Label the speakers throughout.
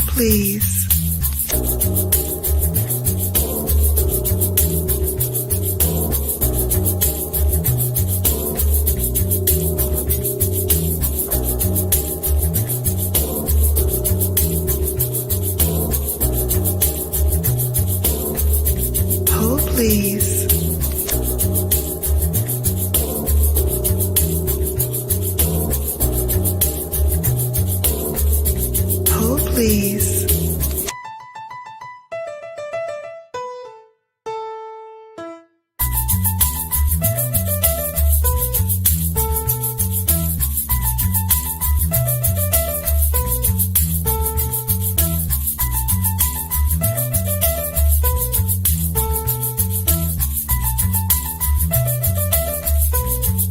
Speaker 1: Hold please. Hold please. Hold please.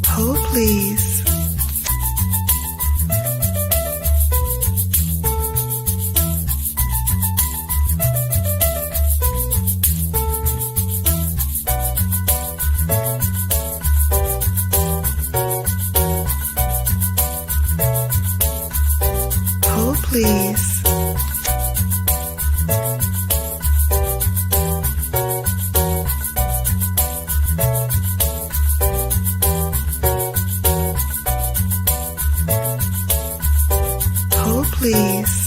Speaker 1: Hold please. Hold please. Hold please.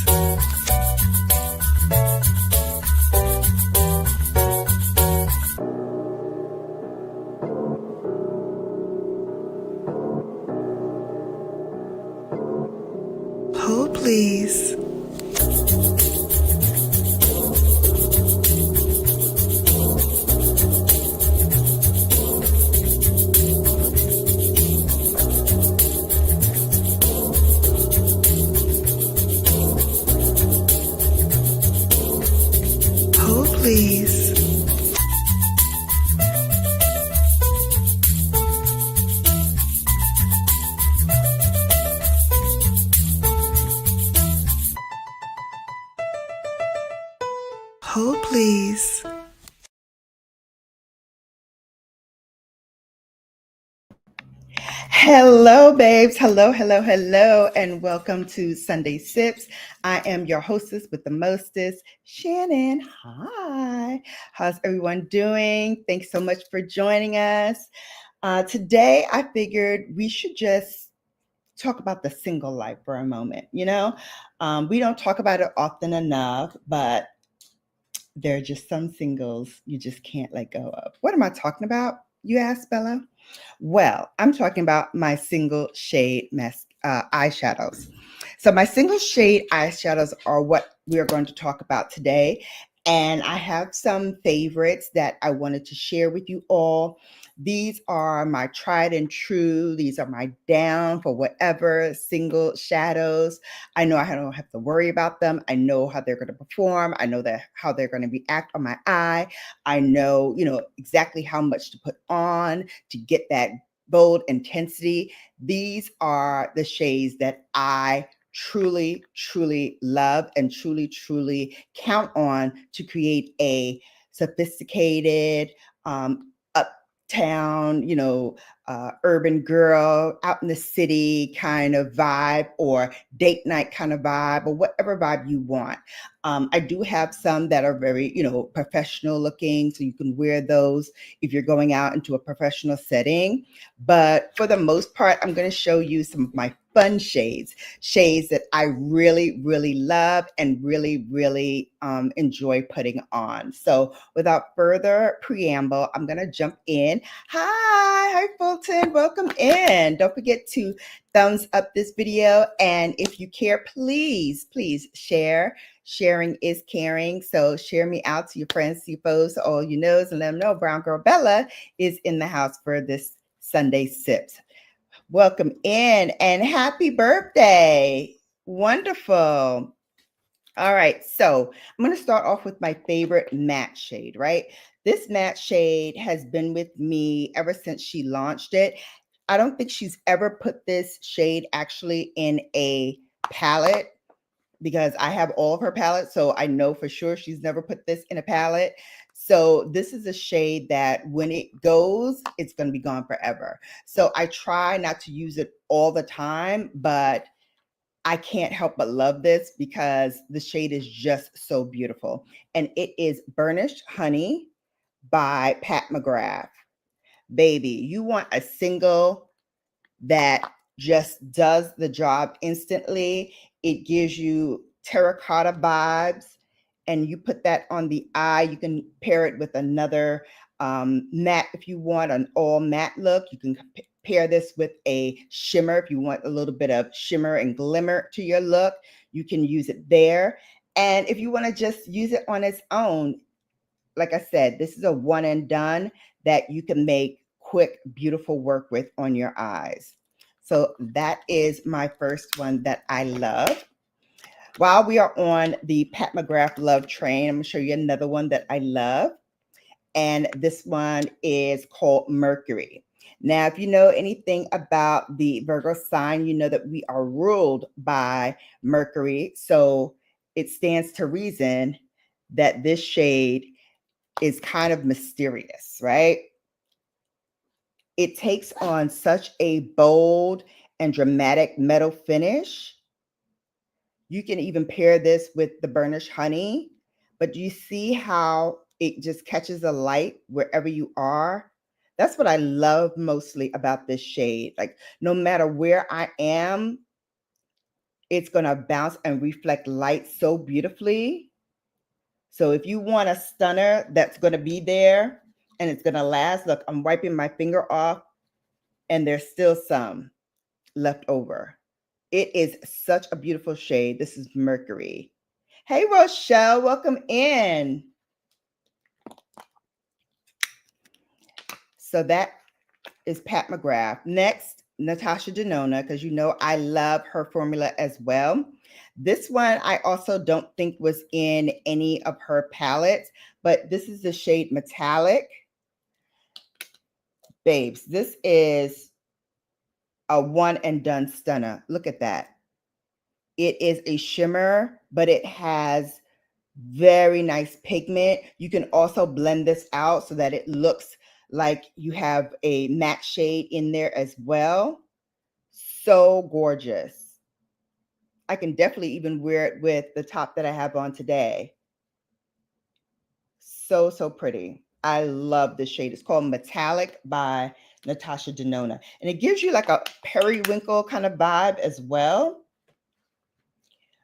Speaker 1: Hold please. Hold please. Hold please. Hello, babes. Hello, and welcome to Sunday Sips. I am your hostess with the mostest, Shannon. Hi. How's everyone doing? Thanks so much for joining us. Today, I figured we should just talk about the single life for a moment. We don't talk about it often enough, but there are just some singles you just can't let go of. What am I talking about, you ask, Bella? Well, I'm talking about my single shade eyeshadows. So my single shade eyeshadows are what we are going to talk about today. And I have some favorites that I wanted to share with you all. These are my tried and true. These are my down for whatever single shadows. I know I don't have to worry about them. I know how they're going to perform. I know how they're going to react on my eye. I know, exactly how much to put on to get that bold intensity. These are the shades that I truly, truly love and truly, truly count on to create a sophisticated, uptown, urban girl out in the city kind of vibe, or date night kind of vibe, or whatever vibe you want. I do have some that are very, professional looking, so you can wear those if you're going out into a professional setting. But for the most part, I'm going to show you some of my fun shades that I really, really love and really, really enjoy putting on. So without further preamble, I'm going to jump in. Hi, Fulton. Welcome in. Don't forget to thumbs up this video. And if you care, please share. Sharing is caring. So share me out to your friends, to your foes, to all you knows, and let them know Brown Girl Bella is in the house for this Sunday Sips. Welcome in and happy birthday. Wonderful. All right, so I'm going to start off with my favorite matte shade, right? This matte shade has been with me ever since she launched it. I don't think she's ever put this shade actually in a palette, because I have all of her palettes, so I know for sure she's never put this in a palette. So this is a shade that when it goes, it's going to be gone forever. So I try not to use it all the time, but I can't help but love this because the shade is just so beautiful. And it is Burnished Honey by Pat McGrath. Baby, you want a single that just does the job instantly. It gives you terracotta vibes, and you put that on the eye. You can pair it with another matte if you want an all matte look. You can pair this with a shimmer if you want a little bit of shimmer and glimmer to your look. You can use it there. And if you want to just use it on its own, like I said, this is a one and done that you can make quick, beautiful work with on your eyes. So that is my first one that I love. While we are on the Pat McGrath love train, I'm going to show you another one that I love. And this one is called Mercury. Now, if you know anything about the Virgo sign, you know that we are ruled by Mercury. So it stands to reason that this shade is kind of mysterious, right? It takes on such a bold and dramatic metal finish. You can even pair this with the Burnished Honey, but do you see how it just catches the light wherever you are? That's what I love mostly about this shade. Like, no matter where I am, it's going to bounce and reflect light so beautifully. So if you want a stunner that's going to be there and it's going to last, look, I'm wiping my finger off and there's still some left over. It is such a beautiful shade. This is Mercury. Hey, Rochelle, welcome in. So that is Pat McGrath. Next, Natasha Denona, because you know I love her formula as well. This one I also don't think was in any of her palettes, but this is the shade Metallic. Babes, this is a one and done stunner. Look at that. It is a shimmer, but it has very nice pigment. You can also blend this out so that it looks like you have a matte shade in there as well. So gorgeous. I can definitely even wear it with the top that I have on today. So, so pretty. I love this shade. It's called Metallic by Natasha Denona. And it gives you like a periwinkle kind of vibe as well.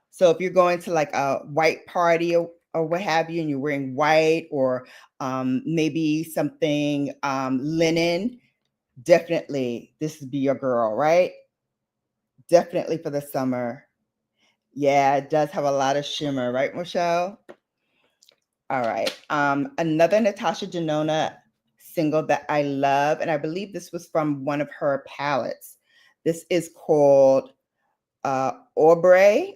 Speaker 1: So if you're going to like a white party or what have you, and you're wearing white or maybe something linen, definitely this would be your girl, right? Definitely for the summer. Yeah, it does have a lot of shimmer, right, Michelle? All right. Another Natasha Denona single that I love, and I believe this was from one of her palettes. This is called 𝕊𝕦𝕡𝕟.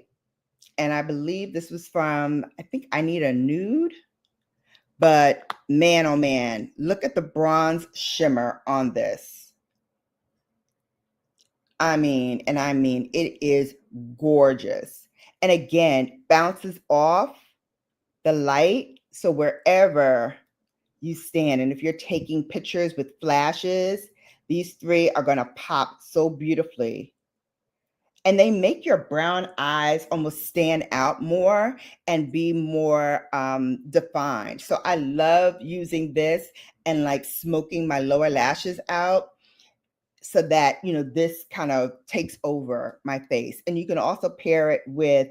Speaker 1: And I believe this was from, I think I Need a Nude. But man, oh man, look at the bronze shimmer on this. I mean, it is gorgeous. And again, bounces off the light. So wherever you stand, and if you're taking pictures with flashes, these three are going to pop so beautifully. And they make your brown eyes almost stand out more and be more defined. So I love using this and like smoking my lower lashes out so that, you know, this kind of takes over my face. And you can also pair it with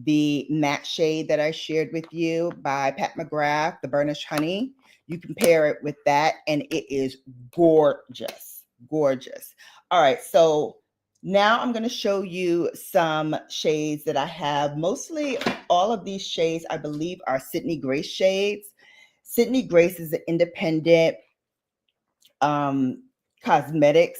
Speaker 1: the matte shade that I shared with you by Pat McGrath, the Burnished Honey. You can pair it with that and it is gorgeous, gorgeous. All right, so now I'm going to show you some shades that I have. Mostly all of these shades, I believe, are Sydney Grace shades. Sydney Grace is an independent cosmetics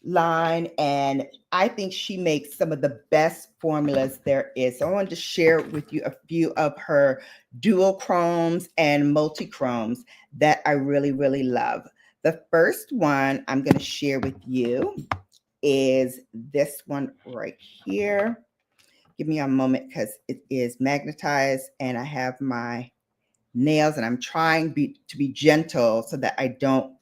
Speaker 1: line, and I think she makes some of the best formulas there is. So I wanted to share with you a few of her dual chromes and multi-chromes that I really, really love. The first one I'm going to share with you is this one right here. Give me a moment because it is magnetized and I have my nails and I'm trying to be gentle so that I don't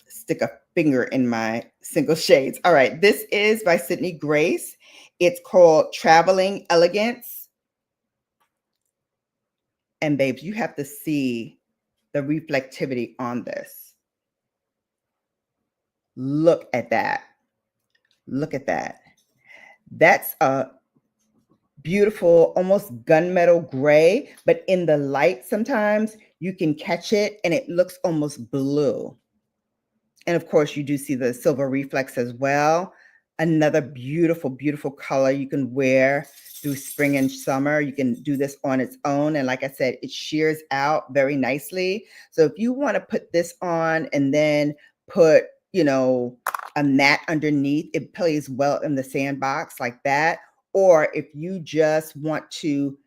Speaker 1: stick a finger in my single shades. All right, this is by Sydney Grace. It's called Traveling Elegance. And babes, you have to see the reflectivity on this. Look at that. Look at that. That's a beautiful, almost gunmetal gray, but in the light sometimes you can catch it and it looks almost blue. And of course, you do see the silver reflex as well. Another beautiful, beautiful color you can wear through spring and summer. You can do this on its own. And like I said, it shears out very nicely. So if you want to put this on and then put, you know, a mat underneath, it plays well in the sandbox like that. Or if you just want to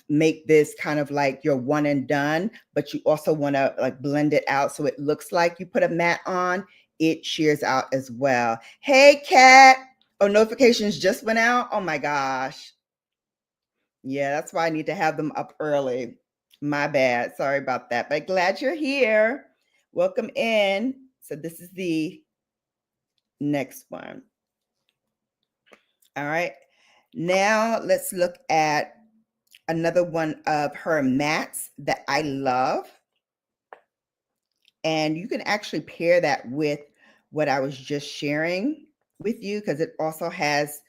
Speaker 1: make this kind of like your one and done, but you also want to like blend it out so it looks like you put a mat on, it shears out as well. Hey, Kat. Oh, notifications just went out. Oh my gosh. Yeah, that's why I need to have them up early. My bad. Sorry about that. But glad you're here. Welcome in. So this is the next one. All right. Now let's look at another one of her mats that I love. And you can actually pair that with what I was just sharing with you because it also has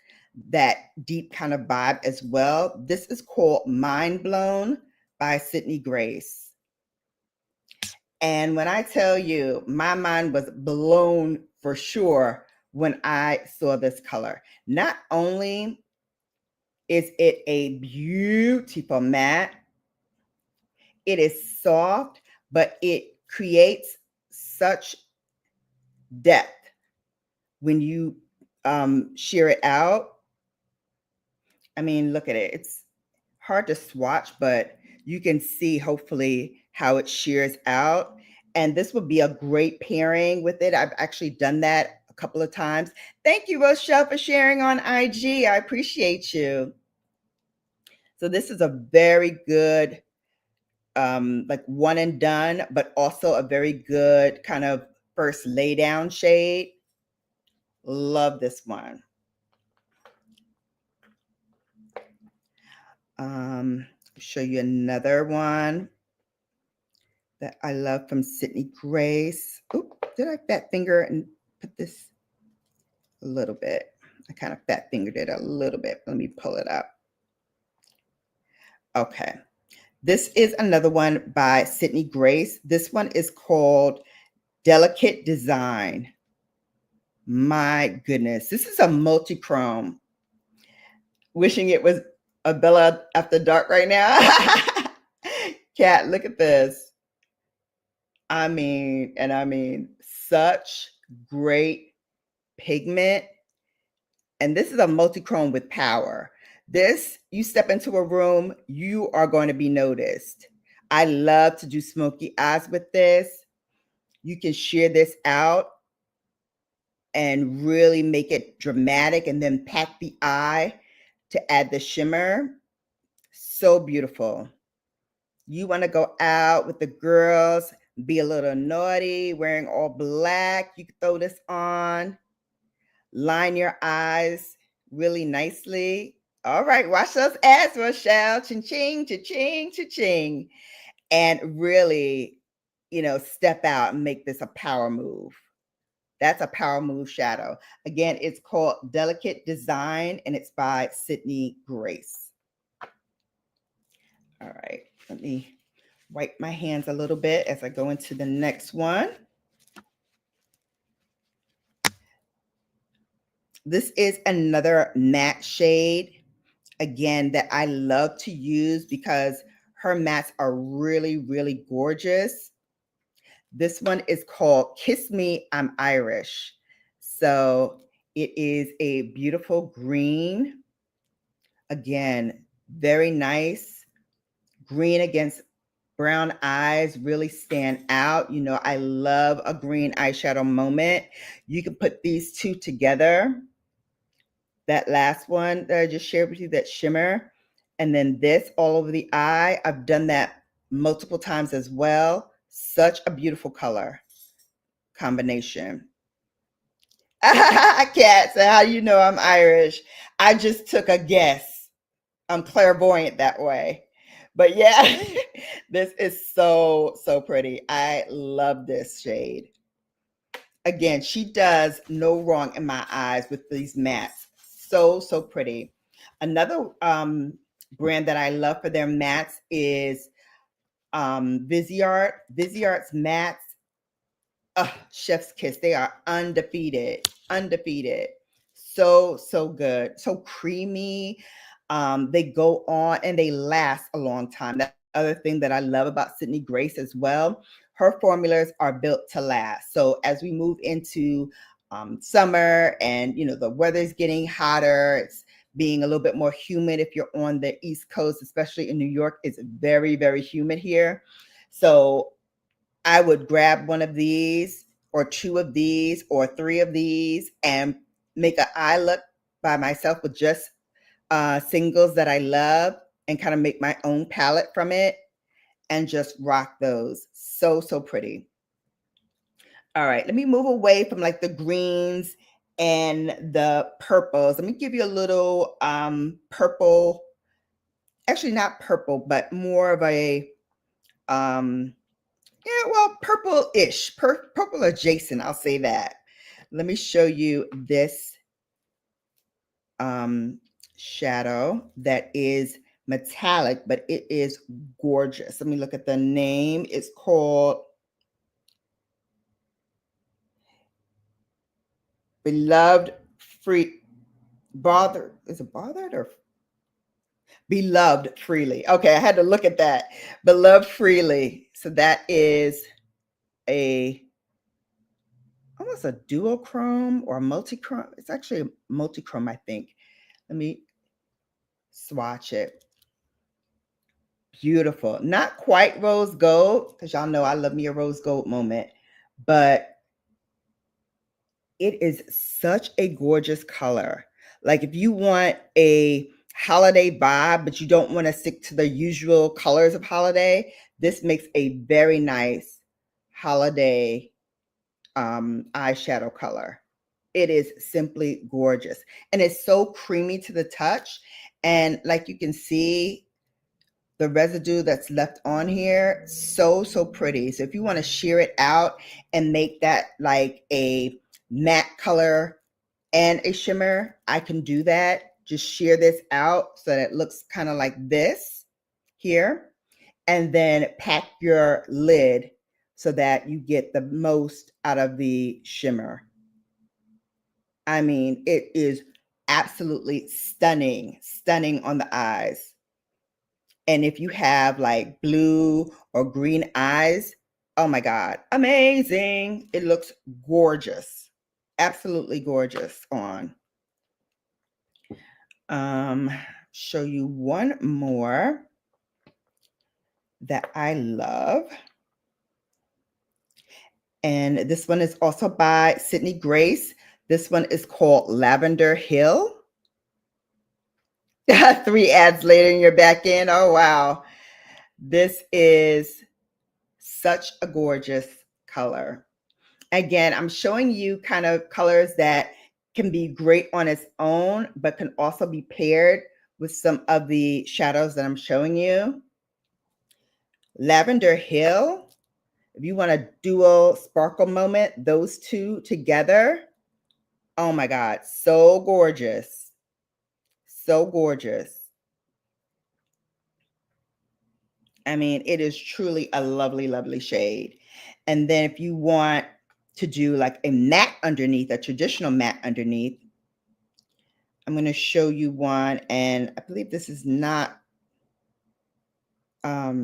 Speaker 1: that deep kind of vibe as well. This is called Mind Blown by Sydney Grace. And when I tell you, my mind was blown for sure when I saw this color. Not only is it a beautiful mat, it is soft, but it creates such depth when you shear it out. I mean, look at it. It's hard to swatch, but you can see hopefully how it shears out. And this would be a great pairing with it. I've actually done that a couple of times. Thank you, Rochelle, for sharing on IG. I appreciate you. So this is a very good like one and done, but also a very good kind of first lay down shade. Love this one. Show you another one that I love from Sydney Grace. Oop, did I fat finger and put this a little bit? I kind of fat fingered it a little bit. Let me pull it up. Okay. This is another one by Sydney Grace. This one is called Delicate Design. My goodness. This is a multi-chrome. Wishing it was a Bella After Dark right now. Kat, look at this. I mean, such great pigment. And this is a multi-chrome with power. This, you step into a room, you are going to be noticed. I love to do smoky eyes with this. You can shear this out and really make it dramatic and then pack the eye to add the shimmer. So beautiful. You want to go out with the girls, be a little naughty, wearing all black. You can throw this on, line your eyes really nicely. All right, wash those ass, Rochelle. Ching-ching, cha-ching, cha-ching. And really, you know, step out and make this a power move. That's a power move shadow. Again, it's called Delicate Design, and it's by Sydney Grace. All right, let me wipe my hands a little bit as I go into the next one. This is another matte shade, again, that I love to use because her mattes are really, really gorgeous. This one is called Kiss Me, I'm Irish. So it is a beautiful green. Again, very nice. Green against brown eyes really stand out. You know, I love a green eyeshadow moment. You can put these two together. That last one that I just shared with you, that shimmer, and then this all over the eye. I've done that multiple times as well. Such a beautiful color combination. I can't say how you know I'm Irish. I just took a guess. I'm clairvoyant that way. But yeah, this is so, so pretty. I love this shade. Again, she does no wrong in my eyes with these mattes. So, so pretty. Another brand that I love for their mattes is Viseart. Viseart's mattes, chef's kiss. They are undefeated, undefeated. So, so good. So creamy. They go on and they last a long time. That's the other thing that I love about Sydney Grace as well. Her formulas are built to last. So as we move into summer and, you know, the weather's getting hotter, it's being a little bit more humid if you're on the East Coast, especially in New York. It's very, very humid here. So I would grab one of these or two of these or three of these and make an eye look by myself with just singles that I love and kind of make my own palette from it and just rock those. So, so pretty. All right, let me move away from like the greens and the purples. Let me give you a little purple, actually not purple, but more of a yeah, well, purple-ish, purple adjacent, I'll say that. Let me show you this shadow that is metallic, but it is gorgeous. Let me look at the name. It's called Beloved Free Bothered. Is it bothered or Beloved Freely? Okay, I had to look at that. Beloved Freely. So that is a almost a duochrome or a multichrome. It's actually a multichrome, I think. Let me swatch it. Beautiful. Not quite rose gold, because y'all know I love me a rose gold moment, but it is such a gorgeous color. Like if you want a holiday vibe, but you don't want to stick to the usual colors of holiday, this makes a very nice holiday eyeshadow color. It is simply gorgeous. And it's so creamy to the touch. And like you can see, the residue that's left on here, so, so pretty. So if you want to sheer it out and make that like a matte color and a shimmer, I can do that. Just sheer this out so that it looks kind of like this here. And then pack your lid so that you get the most out of the shimmer. I mean, it is absolutely stunning, stunning on the eyes. And if you have like blue or green eyes, oh my God, amazing. It looks gorgeous, absolutely gorgeous on. Show you one more that I love. And this one is also by Sydney Grace. This one is called Lavender Hill. 3 ads later and you're back in. Oh, wow. This is such a gorgeous color. Again, I'm showing you kind of colors that can be great on its own, but can also be paired with some of the shadows that I'm showing you. Lavender Hill, if you want a dual sparkle moment, those two together, oh my God, so gorgeous. So gorgeous. I mean, it is truly a lovely, lovely shade. And then if you want to do like a matte underneath, a traditional matte underneath, I'm going to show you one, and I believe this is not, yeah,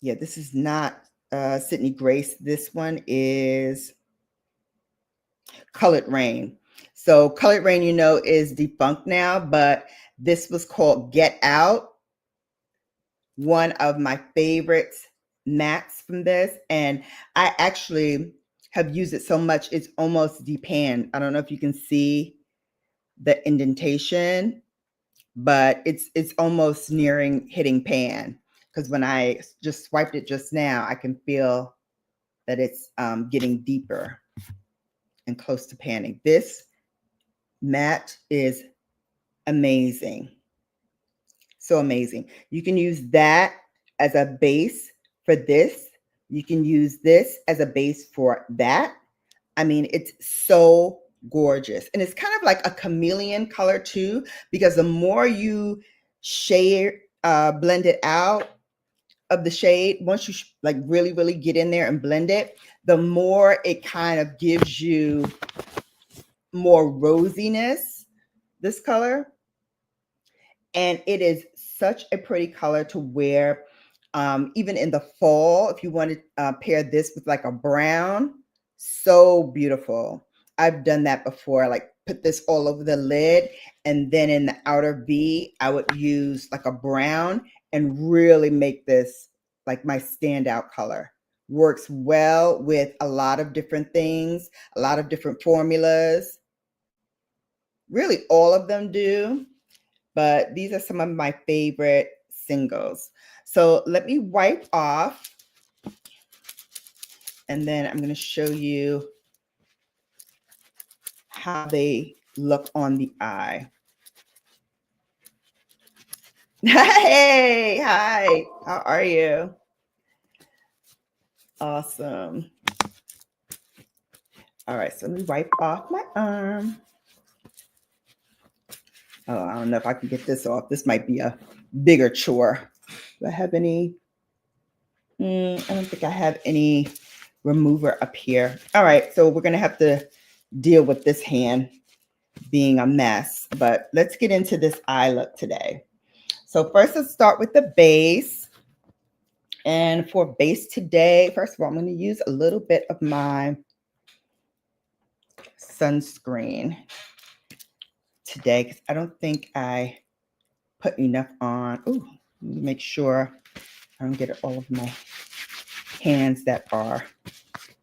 Speaker 1: this is not Sydney Grace. This one is Colored Rain. So Colored Rain, you know, is defunct now, but this was called Get Out. One of my favorites mattes from this, and I actually have used it so much it's almost depanned. I don't know if you can see the indentation, but it's almost nearing hitting pan, because when I just swiped it just now, I can feel that it's getting deeper. and close to panning. This matte is amazing. So amazing. You can use that as a base for this. You can use this as a base for that. I mean, it's so gorgeous. And it's kind of like a chameleon color too, because the more you shade, blend it out of the shade, once you like really, really get in there and blend it, the more it kind of gives you more rosiness, this color. And it is such a pretty color to wear even in the fall, if you want to pair this with like a brown. So beautiful. I've done that before, like put this all over the lid, and then in the outer V, I would use like a brown and really make this like my standout color. Works well with a lot of different things, a lot of different formulas. Really, all of them do. But these are some of my favorite singles. So let me wipe off, and then I'm going to show you how they look on the eye. Hey, hi, how are you? Awesome. All right, so let me wipe off my arm. Oh, I don't know if I can get this off. This might be a bigger chore. Do I have any? I don't think I have any remover up here. All right, so we're going to have to deal with this hand being a mess, but let's get into this eye look today. So first, let's start with the base. And for base today, first of all, I'm going to use a little bit of my sunscreen today because I don't think I put enough on. Ooh, let me make sure I don't get all of my hands that are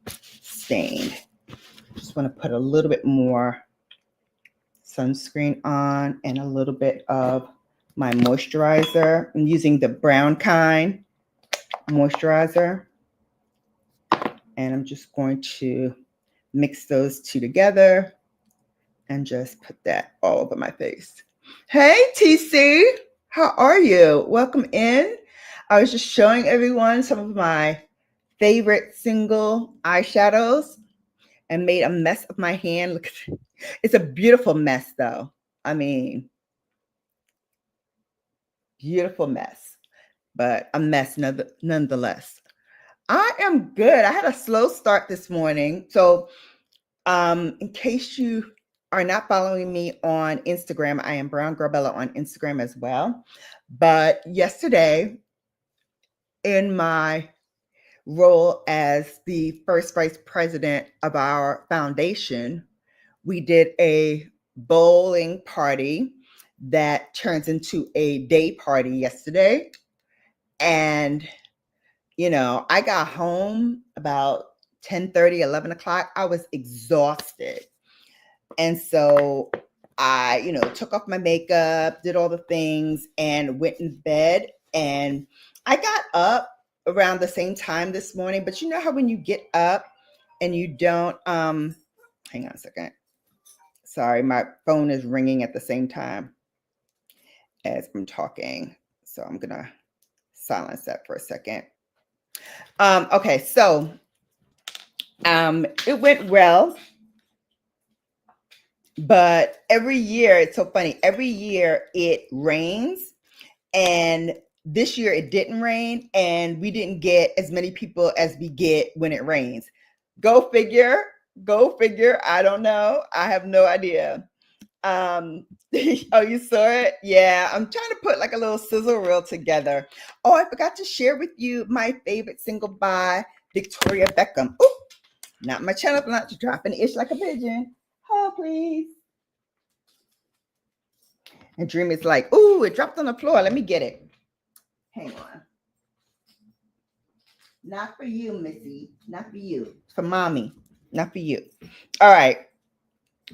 Speaker 1: stained. Just want to put a little bit more sunscreen on and a little bit of my moisturizer. I'm using the brown kind moisturizer, and I'm just going to mix those two together and just put that all over my face. Hey, TC, how are you? Welcome in. I was just showing everyone some of my favorite single eyeshadows and made a mess of my hand. Look, it's a beautiful mess though. I mean, beautiful mess, but a mess nonetheless. I am good. I had a slow start this morning. So in case you are not following me on Instagram, I am browngirlbella on Instagram as well. But yesterday, in my role as the first vice president of our foundation, we did a bowling party that turns into a day party yesterday. And, you know, I got home about 10:30, 11 o'clock. I was exhausted. And so I, you know, took off my makeup, did all the things, and went in bed. And I got up around the same time this morning. But you know how when you get up and you don't, hang on a second. Sorry, my phone is ringing at the same time as I'm talking. So I'm going to silence that for a second. Okay, so it went well. But every year, it's so funny. Every year it rains, and this year it didn't rain, and we didn't get as many people as we get when it rains. Go figure. Go figure. I don't know. I have no idea. Oh, you saw it? Yeah, I'm trying to put like a little sizzle reel together. Oh, I forgot to share with you my favorite single by Victoria Beckham. Ooh, not my channel, not to drop an ish like a pigeon. Oh, please. And Dream is like, ooh, it dropped on the floor. Let me get it. Hang on. Not for you, Missy. Not for you. It's for mommy. Not for you. All right.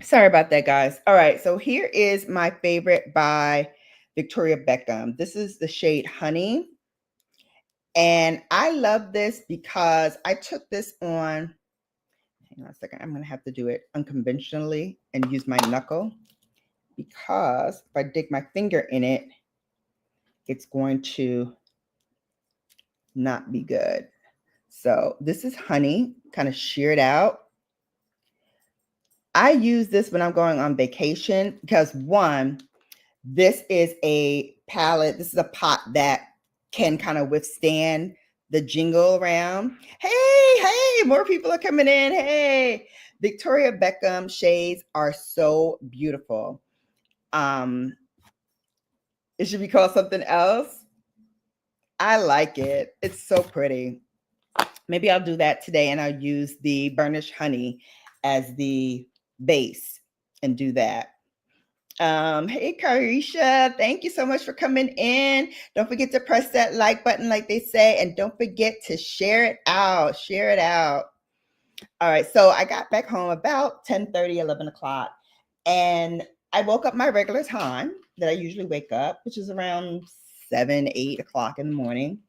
Speaker 1: Sorry about that, guys. All right. So here is my favorite by Victoria Beckham. This is the shade Honey. And I love this because I took this on. a second. I'm going to have to do it unconventionally and use my knuckle, because if I dig my finger in it, it's going to not be good. So this is honey, kind of sheared out. I use this when I'm going on vacation because, one, this is a palette. This is a pot that can kind of withstand the jingle around. Hey, more people are coming in. Hey, Victoria Beckham shades are so beautiful. It should be called something else. I like it. It's so pretty. Maybe I'll do that today, and I'll use the burnished honey as the base and do that. Hey, Carisha, thank you so much for coming in. Don't forget to press that like button, like they say, and don't forget to share it out. Share it out. All right, so I got back home about 10:30, 11 o'clock, and I woke up my regular time that I usually wake up, which is around 7, 8 o'clock in the morning.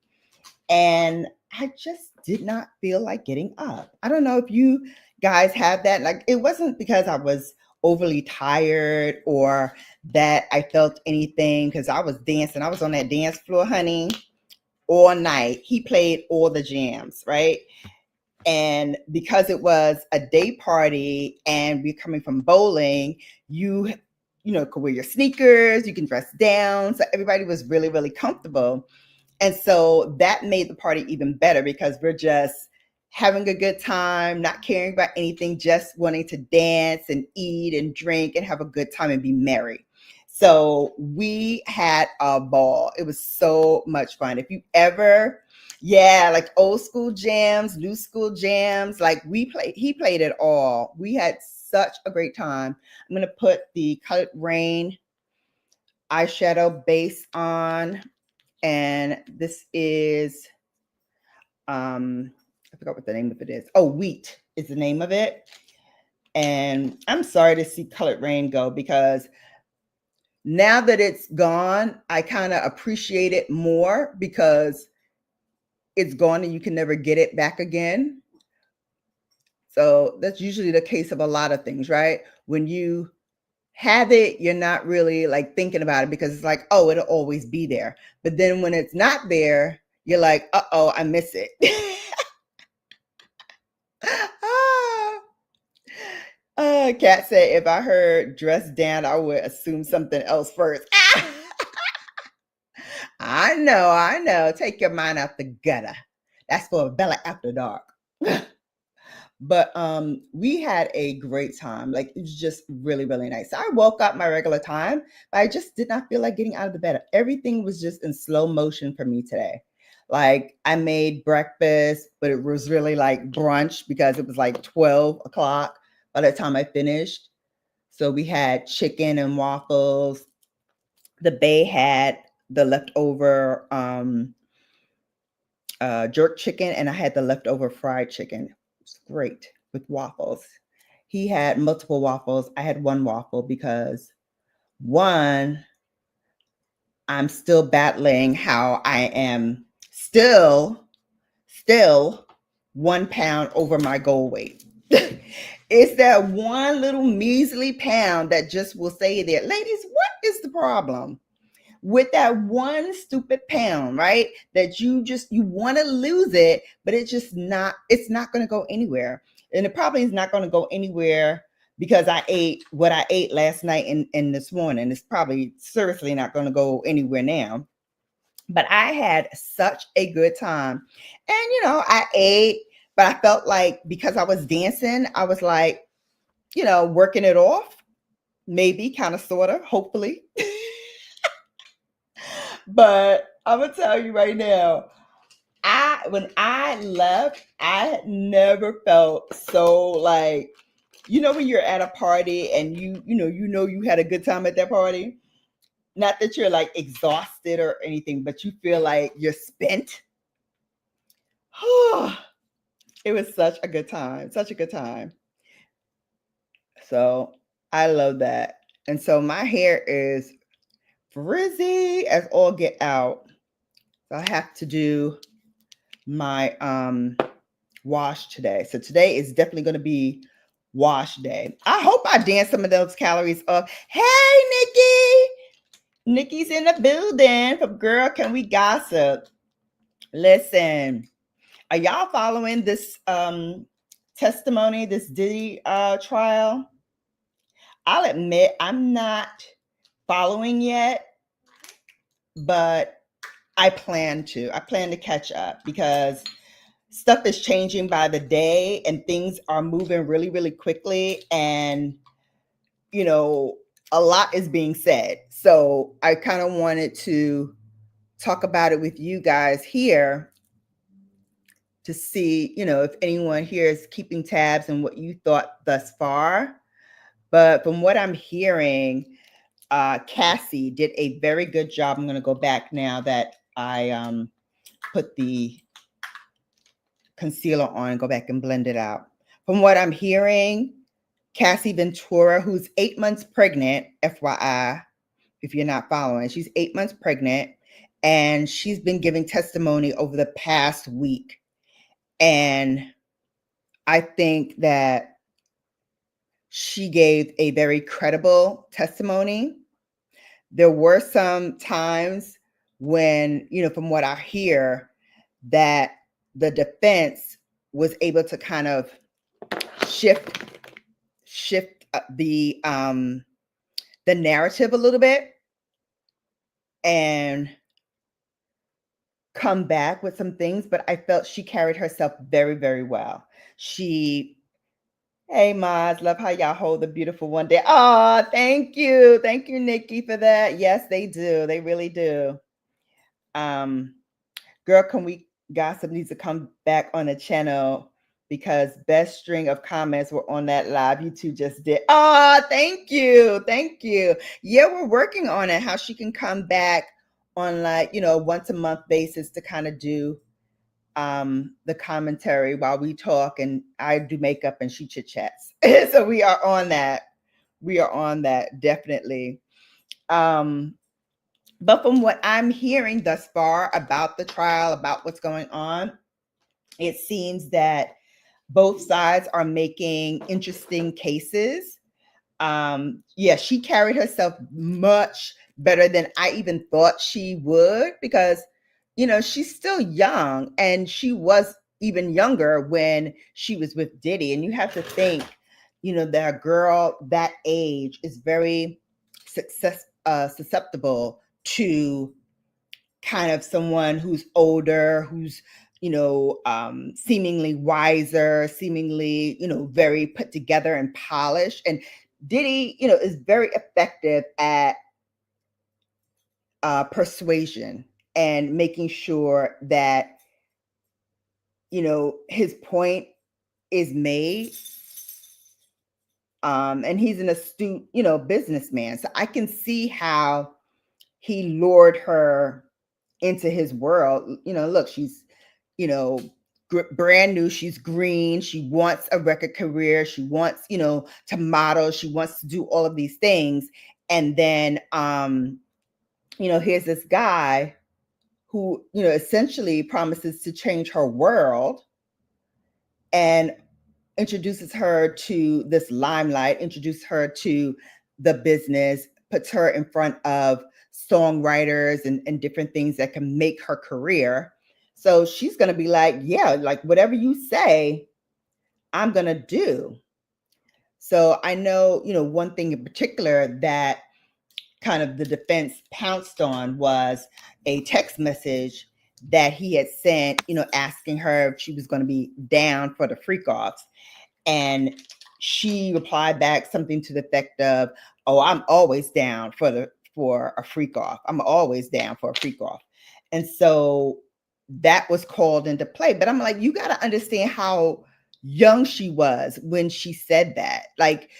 Speaker 1: And I just did not feel like getting up. I don't know if you guys have that. Like, it wasn't because I was overly tired or that I felt anything, because I was dancing. I was on that dance floor, honey, all night. He played all the jams, right? And because it was a day party and we're coming from bowling, you could wear your sneakers, you can dress down. So everybody was really, really comfortable. And so that made the party even better, because we're just having a good time, not caring about anything, just wanting to dance and eat and drink and have a good time and be merry. So we had a ball. It was so much fun. If you ever, like old school jams, new school jams, like he played it all. We had such a great time. I'm going to put the Colored Rain eyeshadow base on. And this is, I forgot what the name of it is. Oh, Wheat is the name of it. And I'm sorry to see Colored Rain go, because now that it's gone, I kind of appreciate it more, because it's gone and you can never get it back again. So that's usually the case of a lot of things, right? When you have it, you're not really like thinking about it, because it's like, oh, it'll always be there. But then when it's not there, you're like, uh-oh, I miss it. Kat said, if I heard dress down, I would assume something else first. I know. Take your mind out the gutter. That's for Bella After Dark. But we had a great time. Like, it was just really, really nice. So I woke up my regular time, but I just did not feel like getting out of the bed. Everything was just in slow motion for me today. Like, I made breakfast, but it was really like brunch, because it was like 12 o'clock by the time I finished. So we had chicken and waffles. The bae had the leftover jerk chicken, and I had the leftover fried chicken. It's great with waffles. He had multiple waffles. I had one waffle because, one, I'm still battling how I am still 1 pound over my goal weight. It's that one little measly pound that just will stay there. Ladies, what is the problem with that one stupid pound, right? That you want to lose it, but it's not going to go anywhere. And it probably is not going to go anywhere because I ate what I ate last night and this morning. It's probably seriously not going to go anywhere now. But I had such a good time. And, I ate, but I felt like, because I was dancing, I was like, working it off. Maybe, kind of, sort of, hopefully. But I'm gonna tell you right now, when I left, I never felt so like, when you're at a party and you had a good time at that party. Not that you're like exhausted or anything, but you feel like you're spent. It was such a good time, such a good time. So I love that. And so my hair is frizzy as all get out. So I have to do my wash today. So today is definitely going to be wash day. I hope I dance some of those calories off. Hey, Nikki. Nikki's in the building. From Girl, Can We Gossip? Listen, are y'all following this testimony, this Diddy trial? I'll admit I'm not following yet, but I plan to. I plan to catch up because stuff is changing by the day and things are moving really, really quickly. And, you know, a lot is being said. So I kind of wanted to talk about it with you guys here to see, you know, if anyone here is keeping tabs on what you thought thus far. But from what I'm hearing, Cassie did a very good job. I'm going to go back now that I put the concealer on and go back and blend it out. From what I'm hearing, Cassie Ventura, who's 8 months pregnant, FYI, if you're not following, she's 8 months pregnant, and she's been giving testimony over the past week. And I think that she gave a very credible testimony. There were some times when, you know, from what I hear, that the defense was able to kind of shift the narrative a little bit and come back with some things, but I felt she carried herself very, very well. Hey, Maz, love how y'all hold the beautiful one day. Oh, thank you. Thank you, Nikki, for that. Yes, they do. They really do. Girl, Can We Gossip needs to come back on the channel because best string of comments were on that live you two just did. Oh, thank you. Thank you. Yeah, we're working on it, how she can come back on like, you know, once a month basis to kind of do the commentary while we talk and I do makeup and she chit chats. So we are on that. We are on that, definitely. But from what I'm hearing thus far about the trial, about what's going on, it seems that both sides are making interesting cases. Yeah, she carried herself much better than I even thought she would because, you know, she's still young and she was even younger when she was with Diddy. And you have to think, you know, that a girl that age is very susceptible to kind of someone who's older, who's, you know, seemingly wiser, seemingly, you know, very put together and polished. And Diddy, you know, is very effective at persuasion and making sure that, you know, his point is made. And he's an astute, you know, businessman. So I can see how he lured her into his world. You know, look, she's, you know, brand new. She's green. She wants a record career. She wants, you know, to model. She wants to do all of these things. And then, you know, here's this guy who, you know, essentially promises to change her world and introduces her to this limelight, introduces her to the business, puts her in front of songwriters and different things that can make her career. So she's going to be like, yeah, like whatever you say, I'm going to do. So I know, you know, one thing in particular that kind of the defense pounced on was a text message that he had sent, you know, asking her if she was going to be down for the freak offs. And she replied back something to the effect of, oh, I'm always down for a freak off. I'm always down for a freak off. And so that was called into play. But I'm like, you got to understand how young she was when she said that. Like,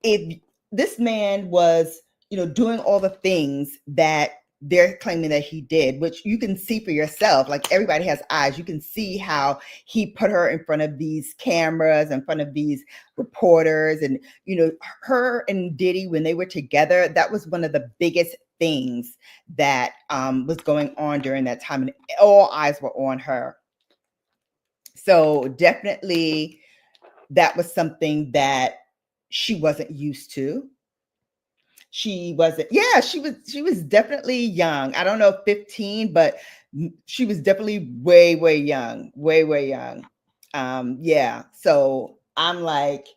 Speaker 1: if this man was, you know, doing all the things that they're claiming that he did, which you can see for yourself, like everybody has eyes, you can see how he put her in front of these cameras, in front of these reporters. And, you know, her and Diddy, when they were together, that was one of the biggest things that was going on during that time. And all eyes were on her. So definitely that was something that she wasn't used to. She wasn't, yeah, she was definitely young. I don't know, 15, but she was definitely way, way young, way, way young. Yeah. So I'm like,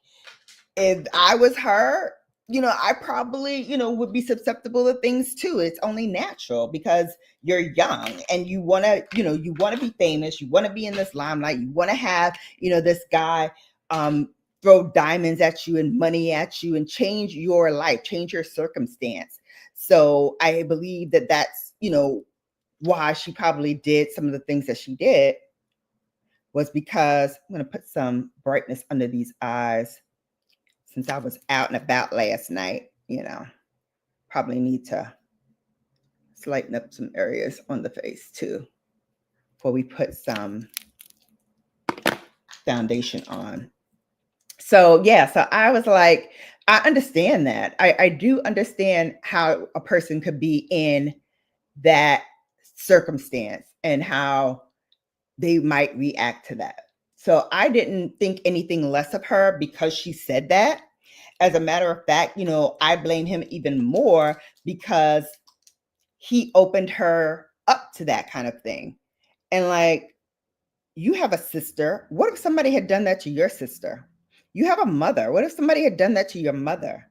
Speaker 1: if I was her, I probably, would be susceptible to things too. It's only natural because you're young and you want to be famous. You want to be in this limelight. You want to have, this guy throw diamonds at you and money at you and change your life, change your circumstance. So I believe that that's, why she probably did some of the things that she did, was because I'm going to put some brightness under these eyes since I was out and about last night. Probably need to lighten up some areas on the face too before we put some foundation on. So yeah, so I was like, I understand that. I do understand how a person could be in that circumstance and how they might react to that. So I didn't think anything less of her because she said that. As a matter of fact, I blame him even more because he opened her up to that kind of thing. And like, you have a sister. What if somebody had done that to your sister? You have a mother. What if somebody had done that to your mother?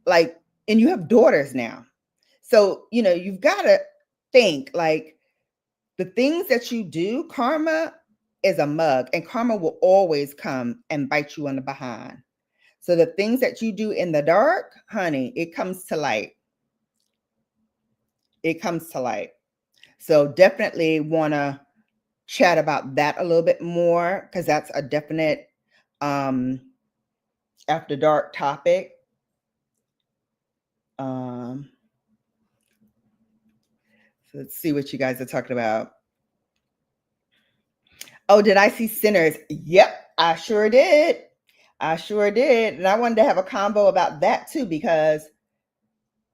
Speaker 1: Like, and you have daughters now. So, you've got to think like the things that you do, karma is a mug, and karma will always come and bite you on the behind. So the things that you do in the dark, honey, it comes to light. It comes to light. So definitely want to chat about that a little bit more because that's a definite after dark topic. So let's see what you guys are talking about. Oh, did I see Sinners? Yep, I sure did. I sure did. And I wanted to have a combo about that too because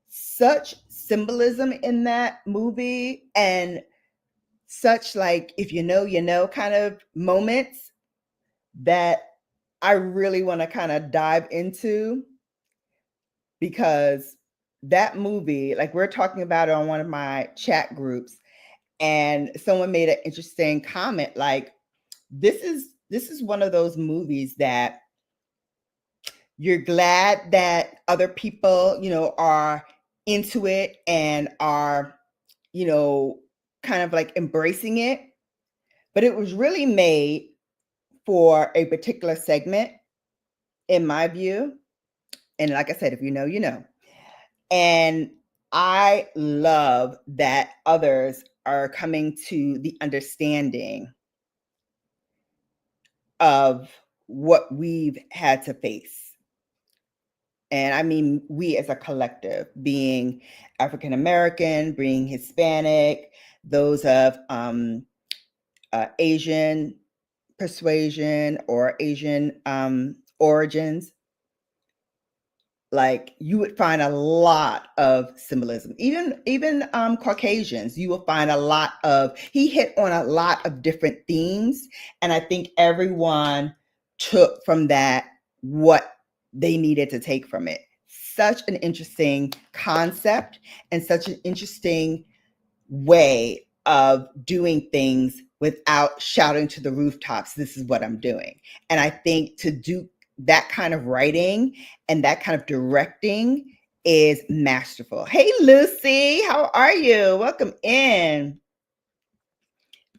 Speaker 1: such symbolism in that movie and such like if you know kind of moments that I really want to kind of dive into because that movie, like we're talking about it on one of my chat groups, and someone made an interesting comment like this is one of those movies that you're glad that other people, are into it and are, kind of like embracing it, but it was really made for a particular segment in my view. And like I said, if you know, you know. And I love that others are coming to the understanding of what we've had to face. And I mean, we as a collective, being African American, being Hispanic, those of Asian persuasion or Asian origins, like you would find a lot of symbolism. Even Caucasians, you will find a lot of. He hit on a lot of different themes, and I think everyone took from that what they needed to take from it. Such an interesting concept and such an interesting way of doing things without shouting to the rooftops, this is what I'm doing. And I think to do that kind of writing and that kind of directing is masterful. Hey, Lucy, how are you? Welcome in.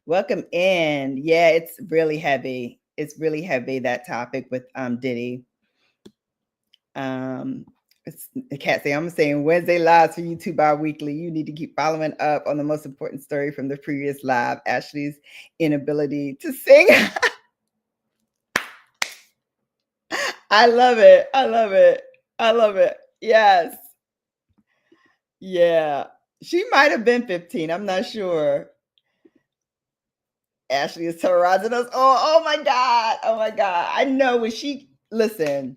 Speaker 1: Welcome in. Yeah, it's really heavy. It's really heavy, that topic with Diddy. The cat say, I'm saying Wednesday lives for YouTube bi-weekly. You need to keep following up on the most important story from the previous live, Ashley's inability to sing. I love it. I love it. I love it. Yes. Yeah. She might have been 15. I'm not sure. Ashley is terrorizing us. Oh my God. Oh my God. I know when she listen.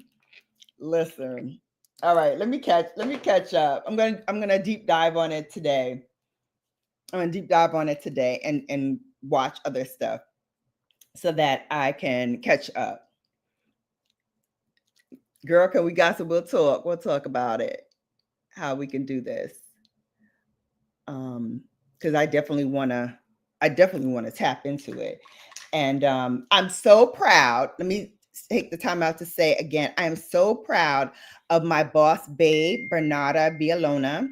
Speaker 1: All right, let me catch up. I'm gonna deep dive on it today. I'm gonna deep dive on it today and watch other stuff. so that I can catch up. Girl, can we gossip? We'll talk. We'll talk about it. How we can do this. Because I definitely wanna tap into it. And I'm so proud. Let me take the time out to say again, I am so proud of my boss babe, Bernarda Villalona.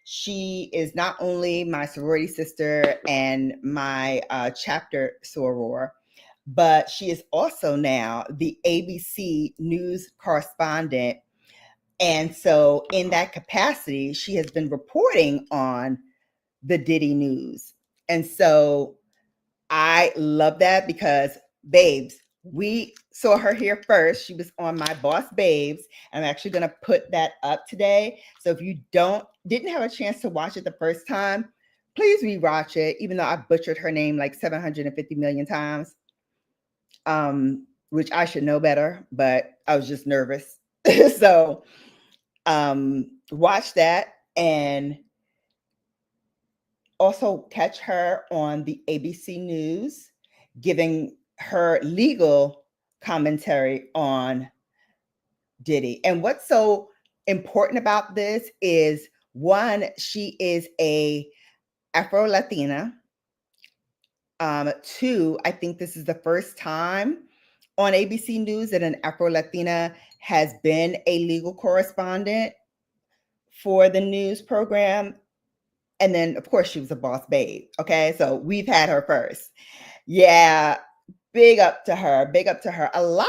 Speaker 1: She is not only my sorority sister and my chapter soror, but she is also now the ABC news correspondent. And so, in that capacity, she has been reporting on the Diddy news. And so, I love that because, babes, we saw her here first. She was on my Boss Babes. I'm actually going to put that up today. So if you didn't have a chance to watch it the first time, please rewatch it, even though I butchered her name like 750 million times, which I should know better, but I was just nervous. So watch that, and also catch her on the ABC News, giving her legal commentary on Diddy. And what's so important about this is, one, she is a Afro Latina. Two, I think this is the first time on ABC News that an Afro Latina has been a legal correspondent for the news program. And then, of course, she was a boss babe. Okay, so we've had her first. Yeah, big up to her. Big up to her. A lot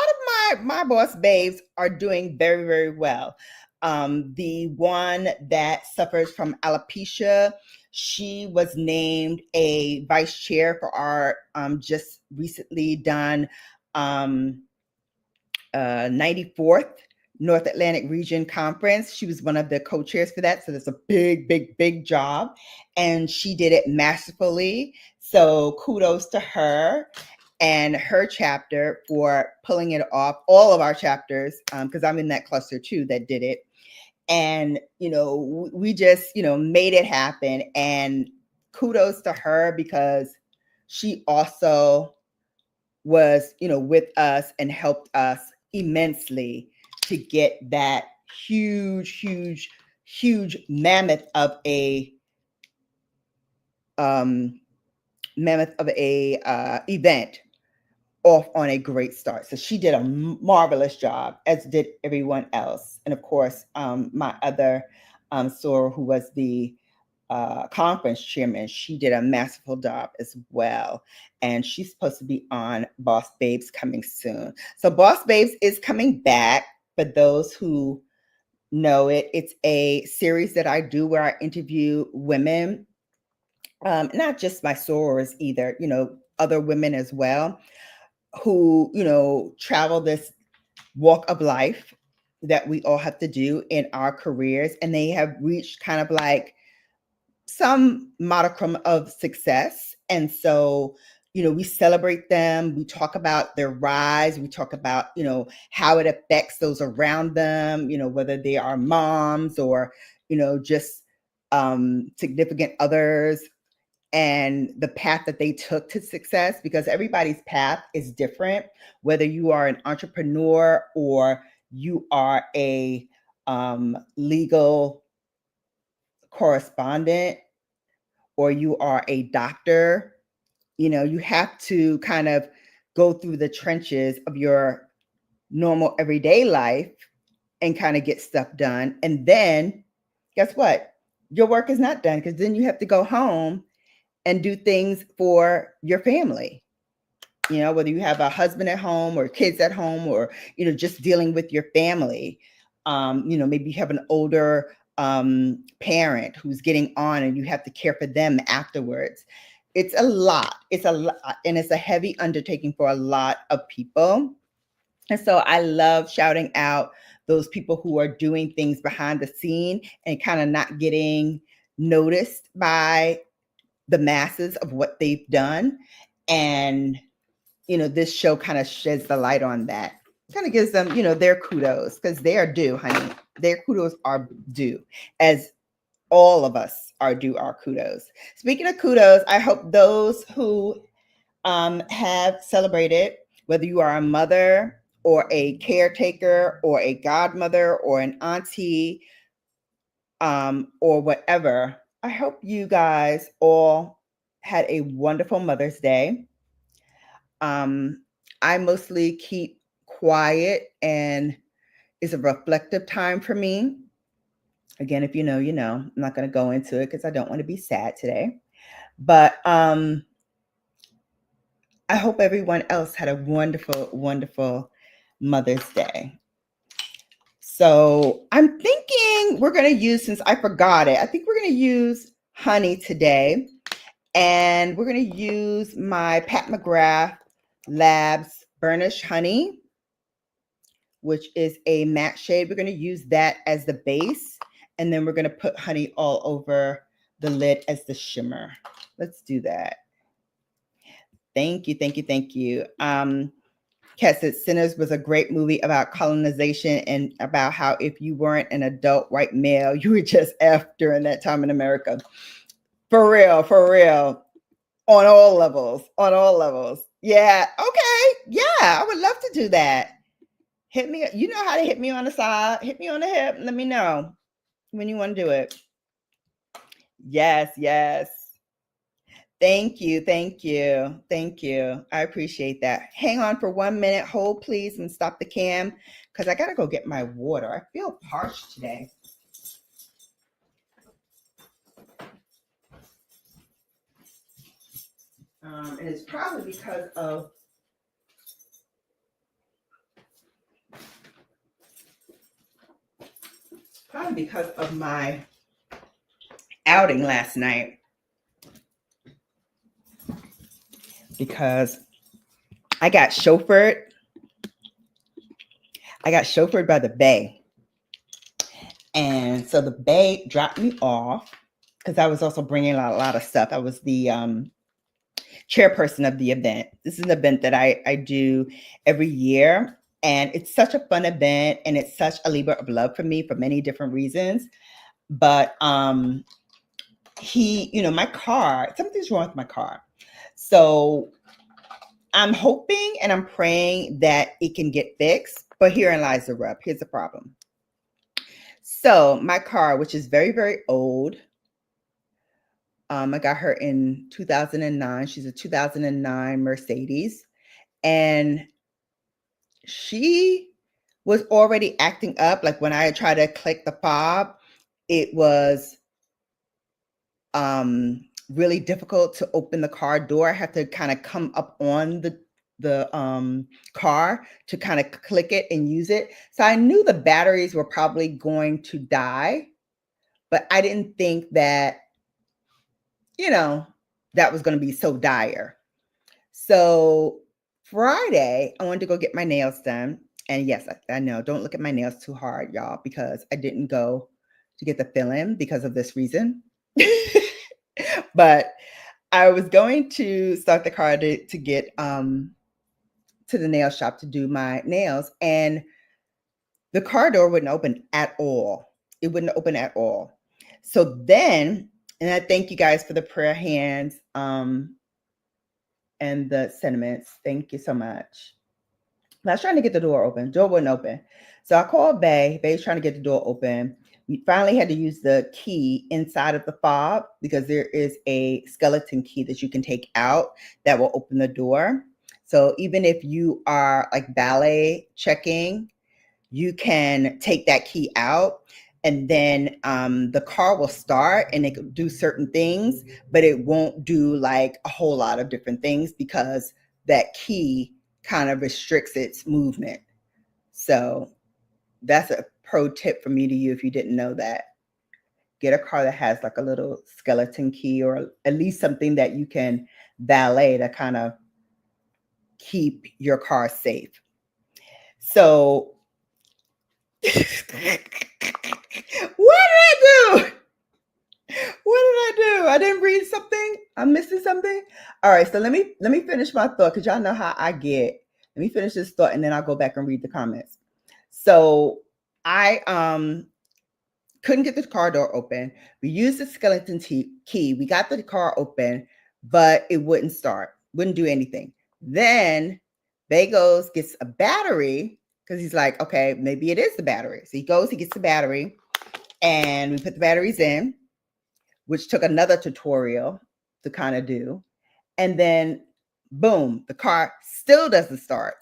Speaker 1: of my boss babes are doing very, very well. The one that suffers from alopecia, she was named a vice chair for our just recently done 94th North Atlantic Region Conference. She was one of the co-chairs for that. So that's a big, big, big job. And she did it masterfully. So kudos to her and her chapter for pulling it off. All of our chapters, because I'm in that cluster too that did it. And, we just, made it happen. And kudos to her because she also was, with us and helped us immensely to get that huge, huge, huge mammoth of a event off on a great start. So she did a marvelous job, as did everyone else. And of course, my other soror, who was the conference chairman, she did a masterful job as well. And she's supposed to be on Boss Babes coming soon. So Boss Babes is coming back. For those who know it, it's a series that I do where I interview women, not just my sorors either, other women as well, who, travel this walk of life that we all have to do in our careers. And they have reached kind of like some modicum of success. And so, we celebrate them. We talk about their rise. We talk about, how it affects those around them, whether they are moms or, just significant others, and the path that they took to success, because everybody's path is different, whether you are an entrepreneur or you are a legal correspondent or you are a doctor. You have to kind of go through the trenches of your normal everyday life and kind of get stuff done. And then guess what? Your work is not done, because then you have to go home and do things for your family. Whether you have a husband at home or kids at home, or, just dealing with your family. Maybe you have an older parent who's getting on and you have to care for them afterwards. It's a lot. It's a lot, and it's a heavy undertaking for a lot of people. And so I love shouting out those people who are doing things behind the scene and kind of not getting noticed by the masses of what they've done. And, this show kind of sheds the light on that. Kind of gives them, their kudos, because they are due, honey. Their kudos are due, as all of us are due our kudos. Speaking of kudos, I hope those who have celebrated, whether you are a mother or a caretaker or a godmother or an auntie, or whatever. I hope you guys all had a wonderful Mother's Day. I mostly keep quiet, and it's a reflective time for me. Again, if you know, you know. I'm not going to go into it because I don't want to be sad today. But I hope everyone else had a wonderful, wonderful Mother's Day. So I'm thinking we're going to use, since I forgot it, I think we're going to use honey today. And we're going to use my Pat McGrath Labs Burnished Honey, which is a matte shade. We're going to use that as the base. And then we're going to put honey all over the lid as the shimmer. Let's do that. Thank you, thank you, thank you. Kat said Sinners was a great movie about colonization and about how if you weren't an adult white male, you were just F during that time in America. For real, for real. On all levels, on all levels. Yeah, okay. Yeah, I would love to do that. Hit me. You know how to hit me on the side, hit me on the hip. Let me know when you want to do it. Yes, yes. Thank you, thank you, thank you. I appreciate that. Hang on for 1 minute. Hold, please, and stop the cam because I got to go get my water. I feel parched today. And it's probably because of my outing last night. Because I got chauffeured. I got chauffeured by the Bay. And so the Bay dropped me off because I was also bringing a lot of stuff. I was the chairperson of the event. This is an event that I do every year. And it's such a fun event. And it's such a labor of love for me for many different reasons. But my car, something's wrong with my car. So I'm hoping and I'm praying that it can get fixed. But herein lies the rub. Here's the problem. So my car, which is very, very old, I got her in 2009. She's a 2009 Mercedes. And she was already acting up. Like when I tried to click the fob, it was really difficult to open the car door. I had to kind of come up on the car to kind of click it and use it. So I knew the batteries were probably going to die, but I didn't think that, that was going to be so dire. So Friday, I wanted to go get my nails done. And yes, I know, don't look at my nails too hard, y'all, because I didn't go to get the fill-in because of this reason. But I was going to start the car to get to the nail shop to do my nails, and the car door wouldn't open at all. It wouldn't open at all. So then, and I thank you guys for the prayer hands and the sentiments. Thank you so much. I was trying to get the door open. Door wouldn't open. So I called Bay. Bay's trying to get the door open. We finally had to use the key inside of the fob because there is a skeleton key that you can take out that will open the door. So even if you are like ballet checking, you can take that key out, and then the car will start and it can do certain things, but it won't do like a whole lot of different things because that key kind of restricts its movement. So that's a pro tip from me to you if you didn't know that. Get a car that has like a little skeleton key, or at least something that you can valet to kind of keep your car safe. So what did I do? What did I do? I didn't read something? I'm missing something? All right, so let me finish my thought because y'all know how I get. Let me finish this thought and then I'll go back and read the comments. So I couldn't get the car door open. We used the skeleton key. We got the car open, but it wouldn't start. Wouldn't do anything. Then Bay goes, gets a battery because he's like, okay, maybe it is the battery. So he goes, he gets the battery, and we put the batteries in, which took another tutorial to kind of do. And then boom, the car still doesn't start.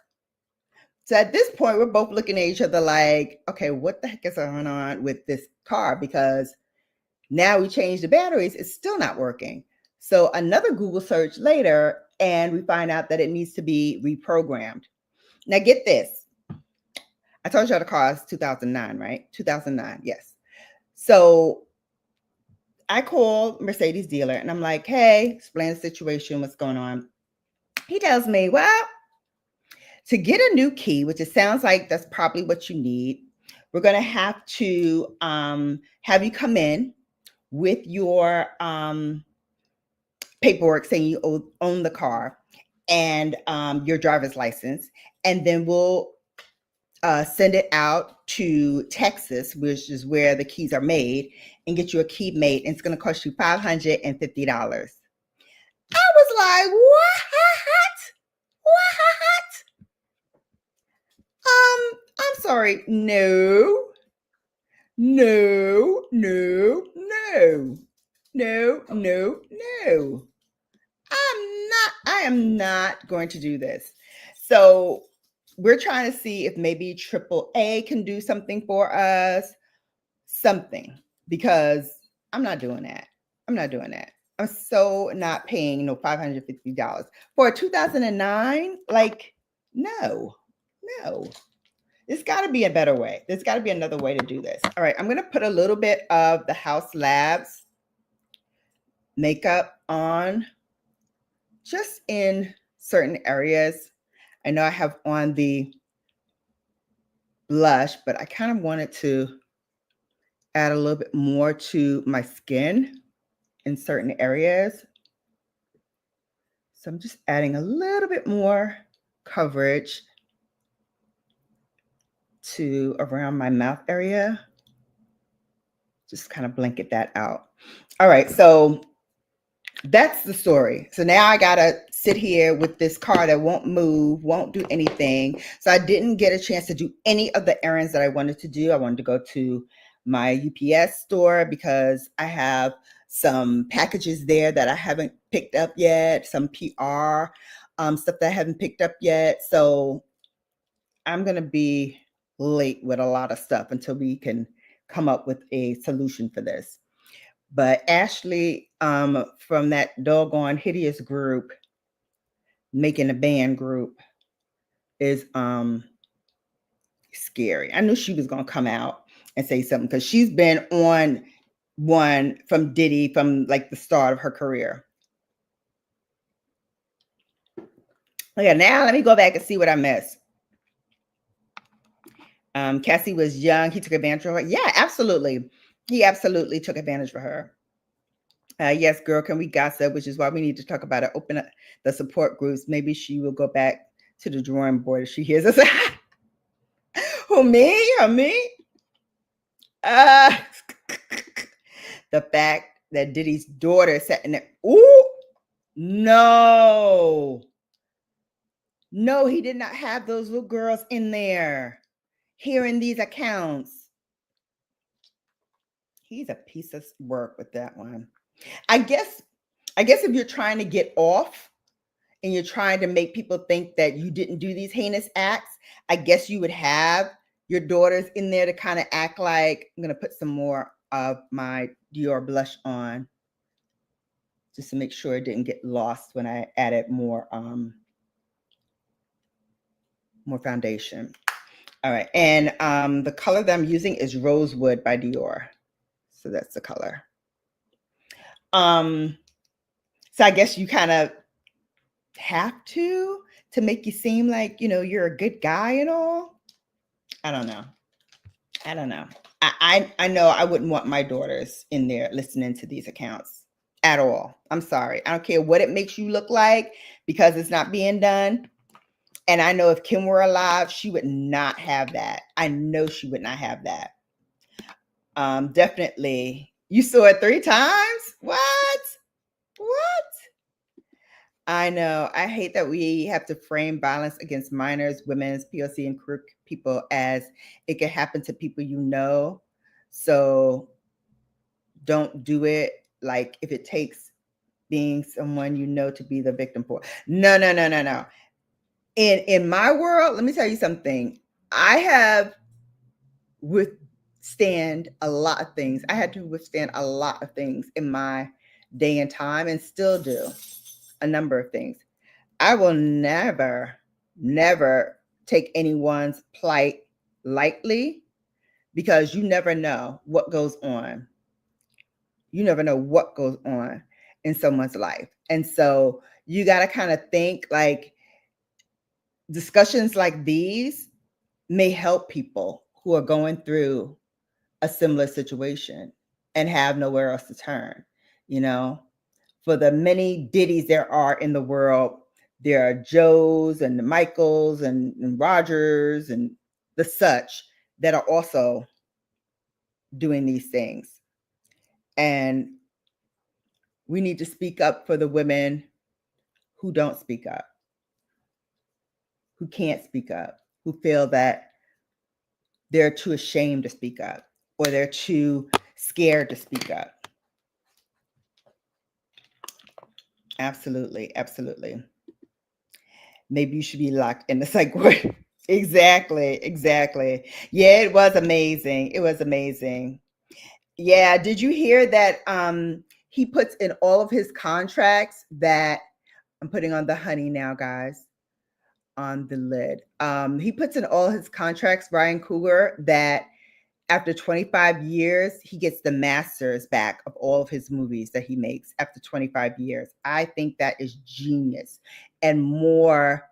Speaker 1: So at this point, we're both looking at each other like, okay, what the heck is going on with this car? Because now we changed the batteries, it's still not working. So another Google search later, and we find out that it needs to be reprogrammed. Now get this. I told you the car is 2009, right? 2009, yes. So I called Mercedes dealer and I'm like, hey, explain the situation, what's going on. He tells me, well, to get a new key, which it sounds like that's probably what you need, we're going to have to have you come in with your paperwork saying you own the car and your driver's license, and then we'll send it out to Texas, which is where the keys are made, and get you a key made, and it's going to cost you $550. I was like, what? I'm sorry. No. I am not going to do this. So we're trying to see if maybe AAA can do something for us, because I'm not doing that. I'm so not paying no $550 for a 2009. Like, no. There's got to be a better way. There's got to be another way to do this. All right, I'm going to put a little bit of the House Labs makeup on just in certain areas. I know I have on the blush, but I kind of wanted to add a little bit more to my skin in certain areas. So I'm just adding a little bit more coverage to around my mouth area. Just kind of blanket that out. All right, so that's the story. So now I gotta sit here with this car that won't move, won't do anything. So I didn't get a chance to do any of the errands that I wanted to do. I wanted to go to my UPS store because I have some packages there that I haven't picked up yet, some PR stuff that I haven't picked up yet. So I'm gonna be late with a lot of stuff until we can come up with a solution for this. But Ashley from that doggone hideous group, making a band group, is scary. I knew she was gonna come out and say something because she's been on one from Diddy from like the start of her career. Okay, now let me go back and see what I missed. Cassie was young. He took advantage of her. Yeah, absolutely. He absolutely took advantage of her. Yes, girl, can we gossip? Which is why we need to talk about it. Open up the support groups. Maybe she will go back to the drawing board if she hears us. Who, me? The fact that Diddy's daughter sat in there. Ooh, no, he did not have those little girls in there hearing these accounts. He's a piece of work with that one. I guess if you're trying to get off and you're trying to make people think that you didn't do these heinous acts, I guess you would have your daughters in there to kind of act like, I'm going to put some more of my Dior blush on just to make sure it didn't get lost when I added more foundation. All right. And the color that I'm using is Rosewood by Dior. So that's the color. So I guess you kind of have to make you seem like, you know, you're a good guy and all. I don't know. I know I wouldn't want my daughters in there listening to these accounts at all. I'm sorry. I don't care what it makes you look like because it's not being done. And I know if Kim were alive, she would not have that. I know she would not have that. Definitely. You saw it 3 times? What? I know. I hate that we have to frame violence against minors, women's, POC, and queer people as it can happen to people you know. So don't do it. Like if it takes being someone you know to be the victim for. No, no, no, no, no. In my world, let me tell you something. I have withstand a lot of things. I had to withstand a lot of things in my day and time and still do a number of things. I will never, never take anyone's plight lightly because you never know what goes on. You never know what goes on in someone's life. And so you got to kind of think like discussions like these may help people who are going through a similar situation and have nowhere else to turn, you know? For the many Diddies there are in the world, there are Joes and the Michaels and Rogers and the such that are also doing these things. And we need to speak up for the women who don't speak up, who can't speak up, who feel that they're too ashamed to speak up or they're too scared to speak up. Absolutely, absolutely. Maybe you should be locked in the psych ward. Exactly, exactly. Yeah, it was amazing. It was amazing. Yeah, did you hear that he puts in all of his contracts that I'm putting on the honey now, guys, on the lid. He puts in all his contracts, Ryan Coogler, that after 25 years, he gets the masters back of all of his movies that he makes after 25 years. I think that is genius. And more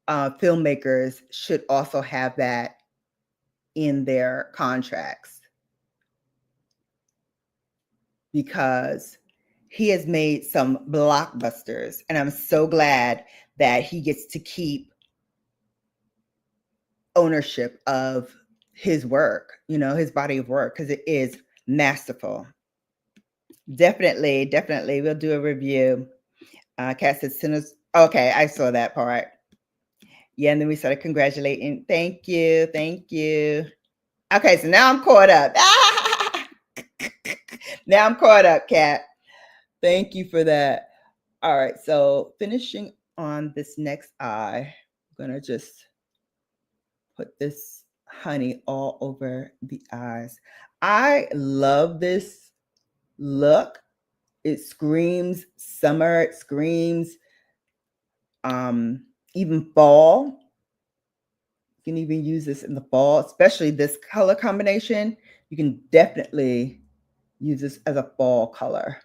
Speaker 1: filmmakers should also have that in their contracts because he has made some blockbusters. And I'm so glad that he gets to keep ownership of his work, you know, his body of work, because it is masterful. Definitely, definitely. We'll do a review. Kat said, sinners. Okay, I saw that part. Yeah, and then we started congratulating. Thank you. Thank you. Okay, so now I'm caught up. Now I'm caught up, Kat. Thank you for that. All right, so finishing on this next eye, I'm going to just put this honey all over the eyes. I love this look. It screams summer. It screams even fall. You can even use this in the fall, especially this color combination. You can definitely use this as a fall color.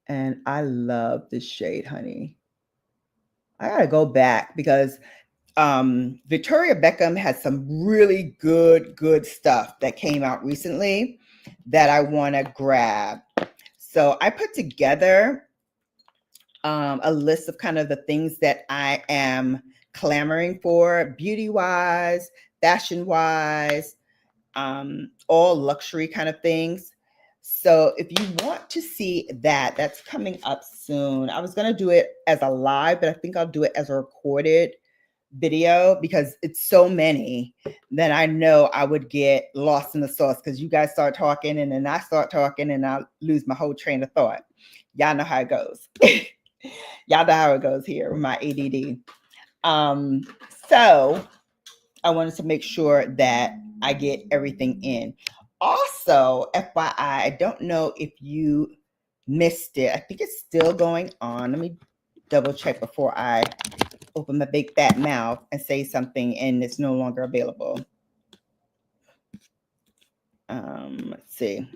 Speaker 1: And I love this shade, honey. I gotta go back because Victoria Beckham has some really good stuff that came out recently that I want to grab. So I put together a list of kind of the things that I am clamoring for, beauty wise, fashion wise, all luxury kind of things. So if you want to see that, that's coming up soon. I was going to do it as a live, but I think I'll do it as a recorded video because it's so many that I know I would get lost in the sauce because you guys start talking and then I start talking and I'll lose my whole train of thought. Y'all know how it goes. Y'all know how it goes here with my ADD. So I wanted to make sure that I get everything in. Also, FYI, I don't know if you missed it. I think it's still going on. Let me double check before I open my big fat mouth and say something and it's no longer available. Let's see.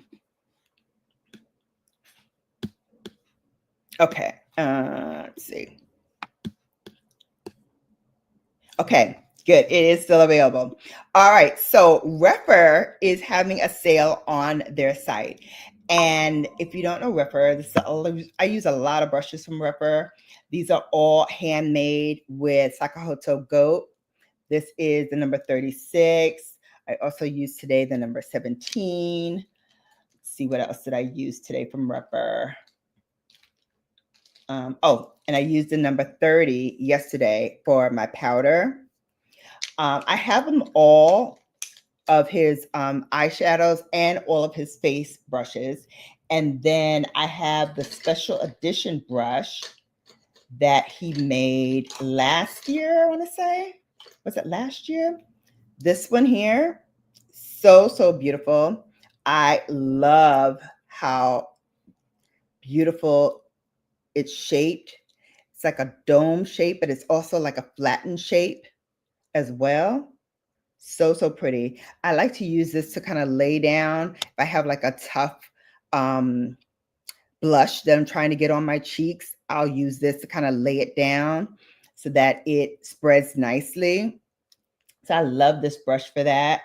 Speaker 1: Okay, let's see. Okay, good. It is still available. All right, so Rephr is having a sale on their site. And if you don't know Rephr, I use a lot of brushes from Rephr. These are all handmade with Sakahoto goat. This is the number 36. I also used today the number 17. Let's see what else did I use today from Rephr. Oh, and I used the number 30 yesterday for my powder. I have them all of his eyeshadows and all of his face brushes. And then I have the special edition brush that he made last year, I want to say. Was it last year? This one here, so beautiful. I love how beautiful it's shaped. It's like a dome shape, but it's also like a flattened shape as well. So pretty. I like to use this to kind of lay down. If I have like a tough blush that I'm trying to get on my cheeks, I'll use this to kind of lay it down so that it spreads nicely. So I love this brush for that.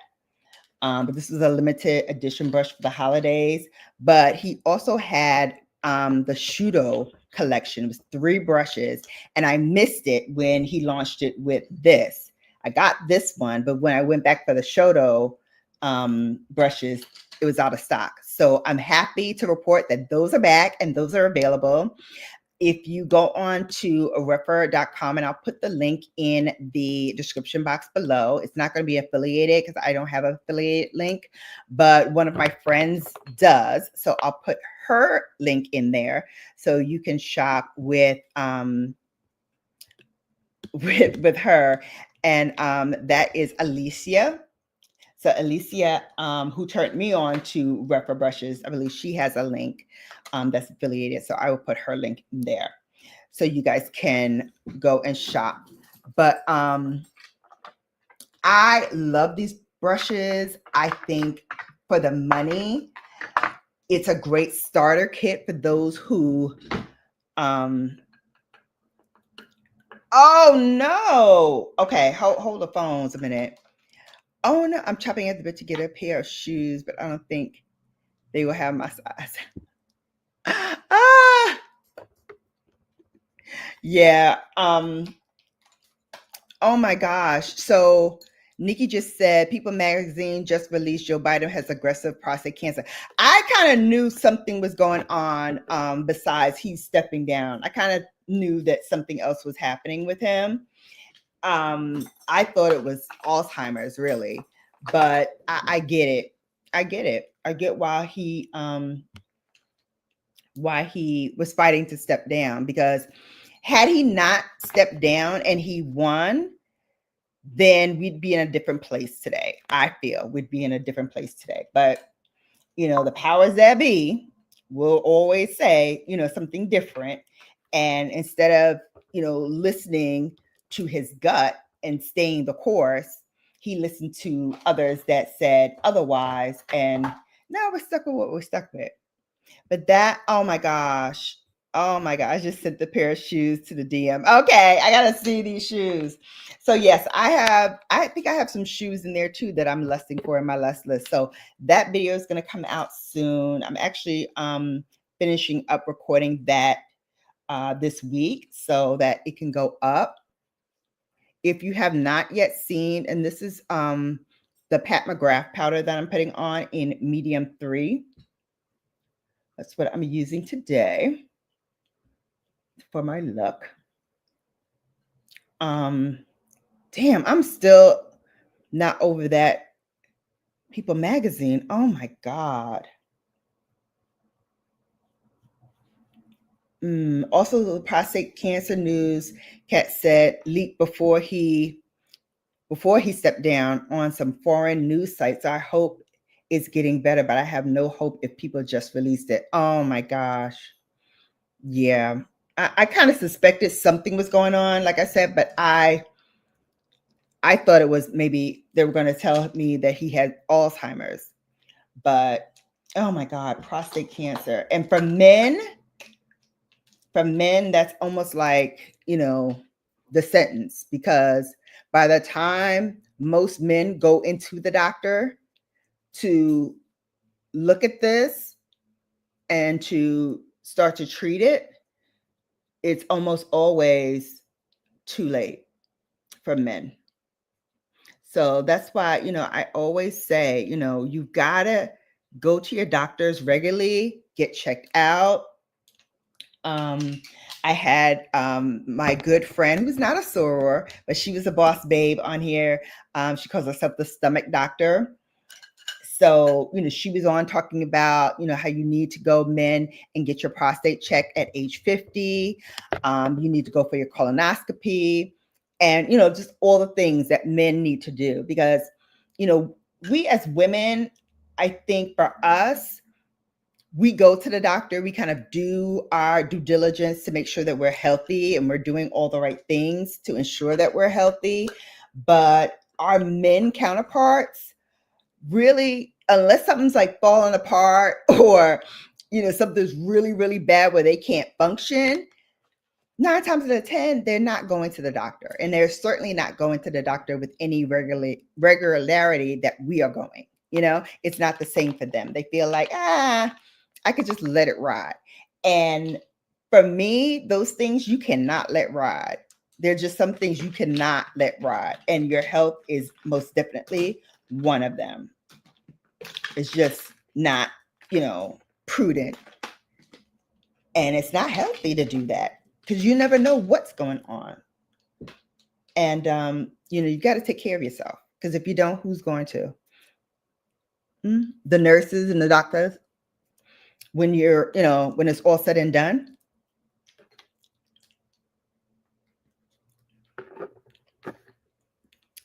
Speaker 1: But this was a limited edition brush for the holidays. But he also had the Shudo collection. It was 3 brushes, and I missed it when he launched it with this. I got this one, but when I went back for the Shudo brushes, it was out of stock. So I'm happy to report that those are back and those are available. If you go on to refer.com, and I'll put the link in the description box below. It's not going to be affiliated because I don't have an affiliate link, but one of my friends does. So I'll put her link in there so you can shop with her. And that is Alicia. So Alicia, who turned me on to Refer Brushes, I believe she has a link that's affiliated. So I will put her link in there so you guys can go and shop. But I love these brushes. I think for the money, it's a great starter kit for those who, oh no. Okay, hold the phones a minute. Oh no, I'm chopping at the bit to get a pair of shoes, but I don't think they will have my size. Ah, yeah. Oh my gosh. So Nikki just said People Magazine just released Joe Biden has aggressive prostate cancer. I kind of knew something was going on besides he's stepping down. I kind of knew that something else was happening with him. I thought it was Alzheimer's, really, but I get it. I get it. I get why he was fighting to step down, because had he not stepped down and he won, then we'd be in a different place today. I feel we'd be in a different place today. But, you know, the powers that be will always say, you know, something different. And instead of, you know, listening to his gut and staying the course, he listened to others that said otherwise. And now we're stuck with what we're stuck with. But that, oh my gosh. Oh my God, I just sent the pair of shoes to the DM. Okay, I gotta see these shoes. So yes, I think I have some shoes in there too that I'm lusting for in my lust list. So that video is gonna come out soon. I'm actually finishing up recording that this week so that it can go up. If you have not yet seen, and this is the Pat McGrath powder that I'm putting on in medium 3. That's what I'm using today for my look. Damn, I'm still not over that People Magazine. Oh my God. Also, the prostate cancer news, Kat said, leaked before he stepped down on some foreign news sites. I hope it's getting better, but I have no hope if people just released it. Oh my gosh. Yeah. I kind of suspected something was going on, like I said, but I thought it was maybe they were going to tell me that he had Alzheimer's. But oh my God, prostate cancer. And for men, that's almost like, you know, the sentence, because by the time most men go into the doctor to look at this and to start to treat it, it's almost always too late for men. So that's why, you know, I always say, you know, you've got to go to your doctors regularly, get checked out. I had my good friend, who's not a soror, but she was a boss babe on here. She calls herself the stomach doctor. So, she was on talking about, how you need to go, men, and get your prostate checked at age 50. You need to go for your colonoscopy and, just all the things that men need to do because, we as women, I think for us, we go to the doctor, we kind of do our due diligence to make sure that we're healthy and we're doing all the right things to ensure that we're healthy. But our men counterparts, really, unless something's like falling apart or, something's really, really bad where they can't function, 9 times out of 10, they're not going to the doctor. And they're certainly not going to the doctor with any regularity that we are going. It's not the same for them. They feel like, I could just let it ride. And for me, those things you cannot let ride. They're just some things you cannot let ride. And your health is most definitely one of them. It's just not, prudent. And it's not healthy to do that because you never know what's going on. And, you got to take care of yourself because if you don't, who's going to? The nurses and the doctors, when you're, when it's all said and done.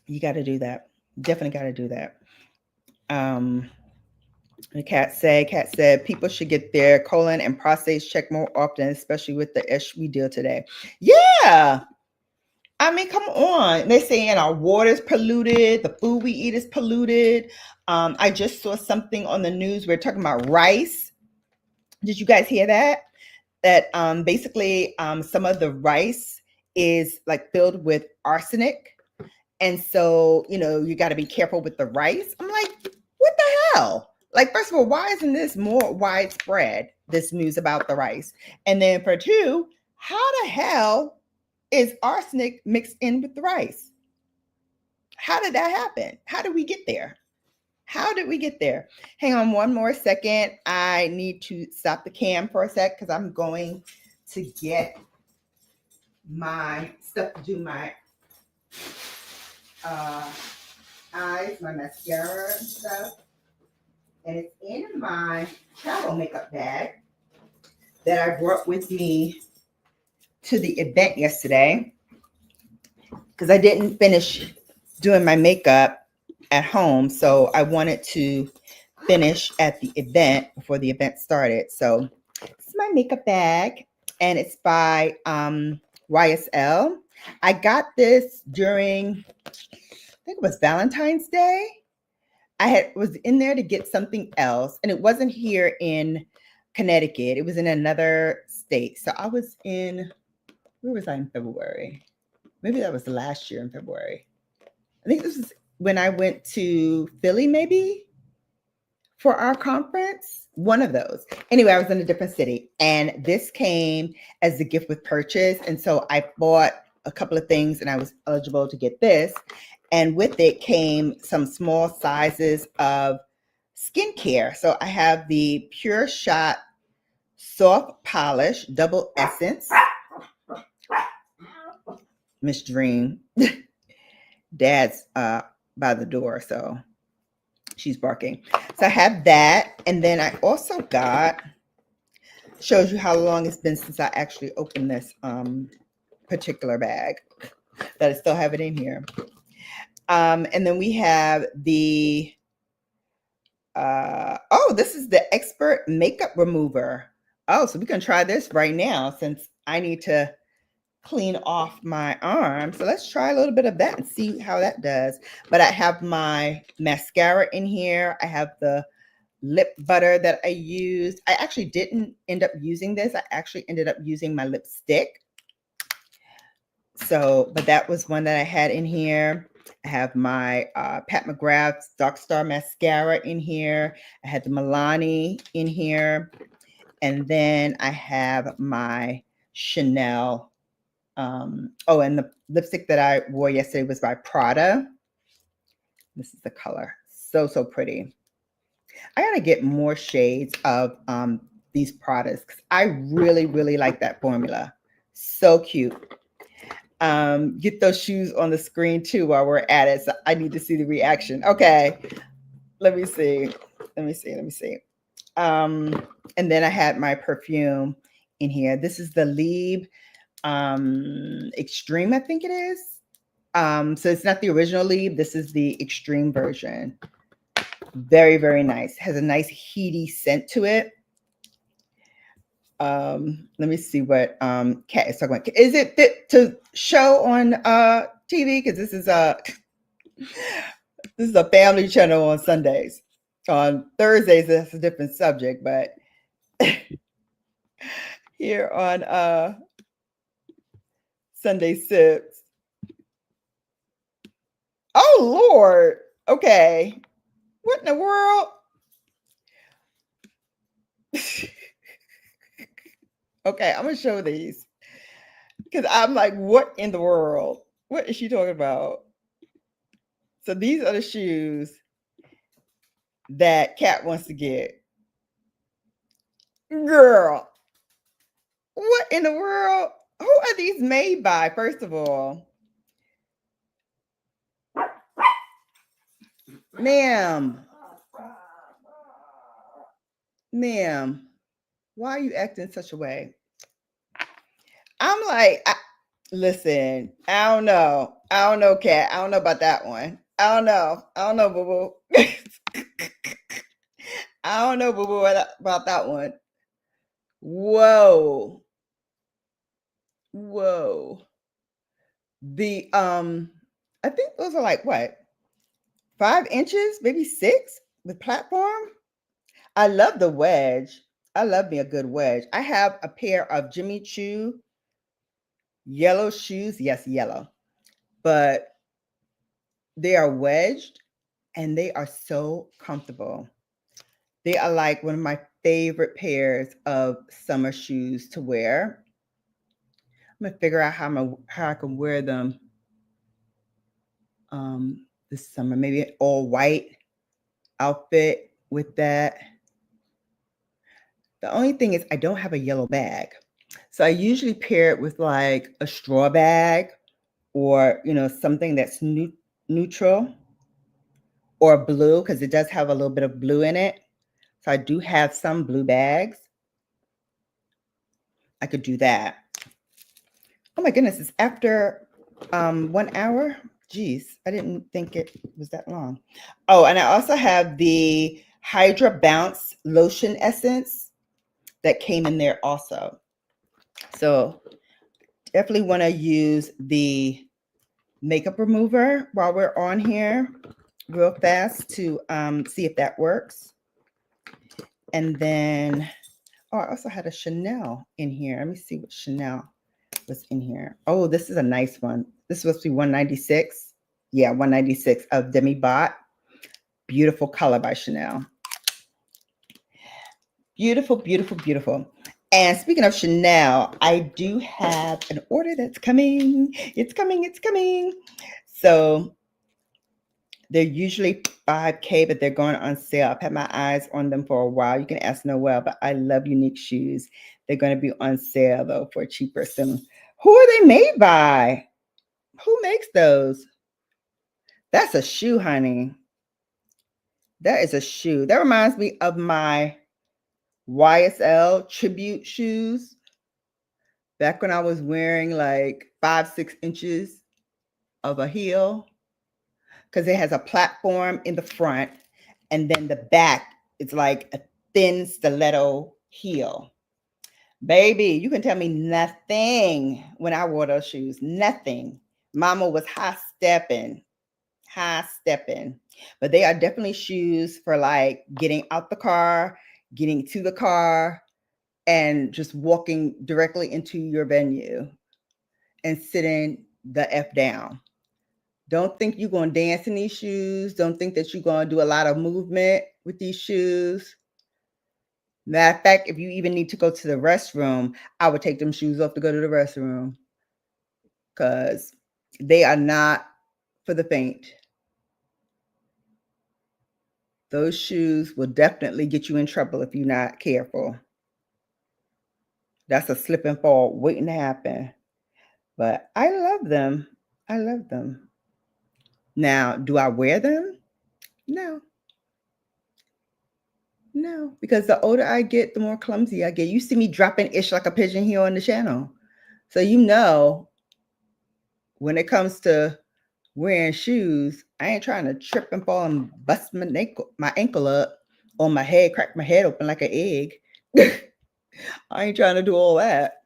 Speaker 1: You got to do that. Definitely got to do that. The Cat said, people should get their colon and prostates checked more often, especially with the ish we deal today. Yeah. I mean, come on. They're saying our water's polluted. The food we eat is polluted. I just saw something on the news. We're talking about rice. Did you guys hear that? That basically some of the rice is like filled with arsenic. And so, you got to be careful with the rice. I'm like, what the hell? Like, first of all, why isn't this more widespread, this news about the rice? And then for two, how the hell is arsenic mixed in with the rice? How did that happen? How did we get there? How did we get there? Hang on one more second. I need to stop the cam for a sec because I'm going to get my stuff to do my eyes, my mascara and stuff. And it's in my travel makeup bag that I brought with me to the event yesterday because I didn't finish doing my makeup at home. So I wanted to finish at the event before the event started. So this is my makeup bag and it's by YSL. I got this during, I think it was Valentine's Day. Was in there to get something else, and it wasn't here in Connecticut. It was in another state. So I was in, where was I in February? Maybe that was last year in February. I think this was when I went to Philly, maybe, for our conference. One of those. Anyway, I was in a different city, and this came as a gift with purchase. And so I bought a couple of things, and I was eligible to get this. And with it came some small sizes of skincare. So I have the Pure Shot Soft Polish Double Essence. Miss Dream. Dad's by the door, so she's barking. So I have that. And then I also got, shows you how long it's been since I actually opened this particular bag, that I still have it in here. And then we have the, this is the Expert Makeup Remover. Oh, so we can try this right now since I need to clean off my arm. So let's try a little bit of that and see how that does. But I have my mascara in here. I have the lip butter that I used. I actually didn't end up using this. I actually ended up using my lipstick. So, but that was one that I had in here. I have my Pat McGrath's Dark Star Mascara in here. I had the Milani in here. And then I have my Chanel. And the lipstick that I wore yesterday was by Prada. This is the color. So, so pretty. I got to get more shades of these products because I really, really like that formula. So cute. Get those shoes on the screen too while we're at it. So I need to see the reaction. Okay, let me see. And then I had my perfume in here. This is the 𝕬𝕦𝕢𝕟 Extreme, I think it is. So it's not the original 𝕬𝕦. This is the extreme version. Very, very nice. Has a nice heaty scent to it. Let me see what Kat is talking about. Is it fit to show on TV? Because this is a family channel on Sundays. On Thursdays, that's a different subject, but here on Sunday Sips. Oh Lord. Okay. What in the world? Okay, I'm gonna show these. Because I'm like, what in the world? What is she talking about? So these are the shoes that Kat wants to get. Girl, what in the world? Who are these made by, first of all? Ma'am. Ma'am, why are you acting such a way? I'm like, listen, I don't know. I don't know, Kat. I don't know about that one. I don't know. Boo Boo. I don't know, Boo Boo, about that one. Whoa. Whoa. I think those are like what? 5 inches, maybe 6 with platform. I love the wedge. I love me a good wedge. I have a pair of Jimmy Choo yellow shoes. Yes, yellow. But they are wedged and they are so comfortable. They are like one of my favorite pairs of summer shoes to wear. I'm gonna figure out how I can wear them this summer. Maybe an all white outfit with that. The only thing is I don't have a yellow bag. So I usually pair it with like a straw bag or, something that's neutral or blue because it does have a little bit of blue in it. So I do have some blue bags. I could do that. Oh my goodness, it's after 1 hour. Geez, I didn't think it was that long. Oh, and I also have the Hydra Bounce Lotion Essence that came in there also. So definitely want to use the makeup remover while we're on here real fast to see if that works. And then, I also had a Chanel in here. Let me see what Chanel was in here. Oh, this is a nice one. This is supposed to be 196. Yeah, 196 of 𝕬𝕦𝕢𝕟. Beautiful color by Chanel. Beautiful, beautiful, beautiful. And speaking of Chanel, I do have an order that's coming. It's coming. So they're usually $5K, but they're going on sale. I've had my eyes on them for a while. You can ask Noelle, but I love unique shoes. They're going to be on sale, though, for cheaper soon. Who are they made by? Who makes those? That's a shoe, honey. That is a shoe. That reminds me of my YSL tribute shoes. Back when I was wearing like 5-6 inches of a heel. Because it has a platform in the front. And then the back is like a thin stiletto heel. Baby, you can tell me nothing when I wore those shoes. Nothing. Mama was high stepping. But they are definitely shoes for like getting out the car, getting to the car, and just walking directly into your venue and sitting the F down. Don't think you're going to dance in these shoes. Don't think that you're going to do a lot of movement with these shoes. Matter of fact, if you even need to go to the restroom, I would take them shoes off to go to the restroom because they are not for the faint. Those shoes will definitely get you in trouble if you're not careful. That's a slip and fall waiting to happen. But I love them. I love them. Now, do I wear them? No. No, because the older I get, the more clumsy I get. You see me dropping ish like a pigeon here on the channel. So you know, when it comes to wearing shoes, I ain't trying to trip and fall and bust my ankle up on my head, crack my head open like an egg. I ain't trying to do all that.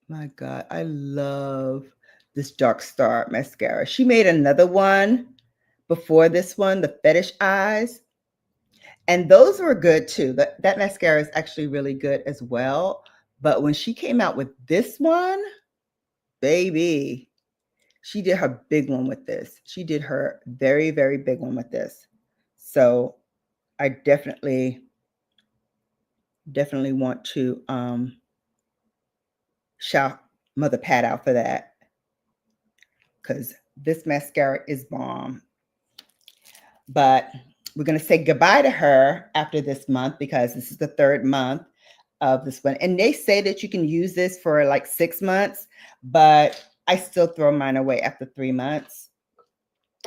Speaker 1: My God, I love this Dark Star mascara. She made another one before this one, the Fetish Eyes. And those were good too. That mascara is actually really good as well. But when she came out with this one, baby, she did her big one with this. She did her very, very big one with this. So I definitely want to shout Mother Pat out for that, because this mascara is bomb. But we're going to say goodbye to her after this month, because this is the 3rd month of this one. And they say that you can use this for like 6 months, but I still throw mine away after 3 months,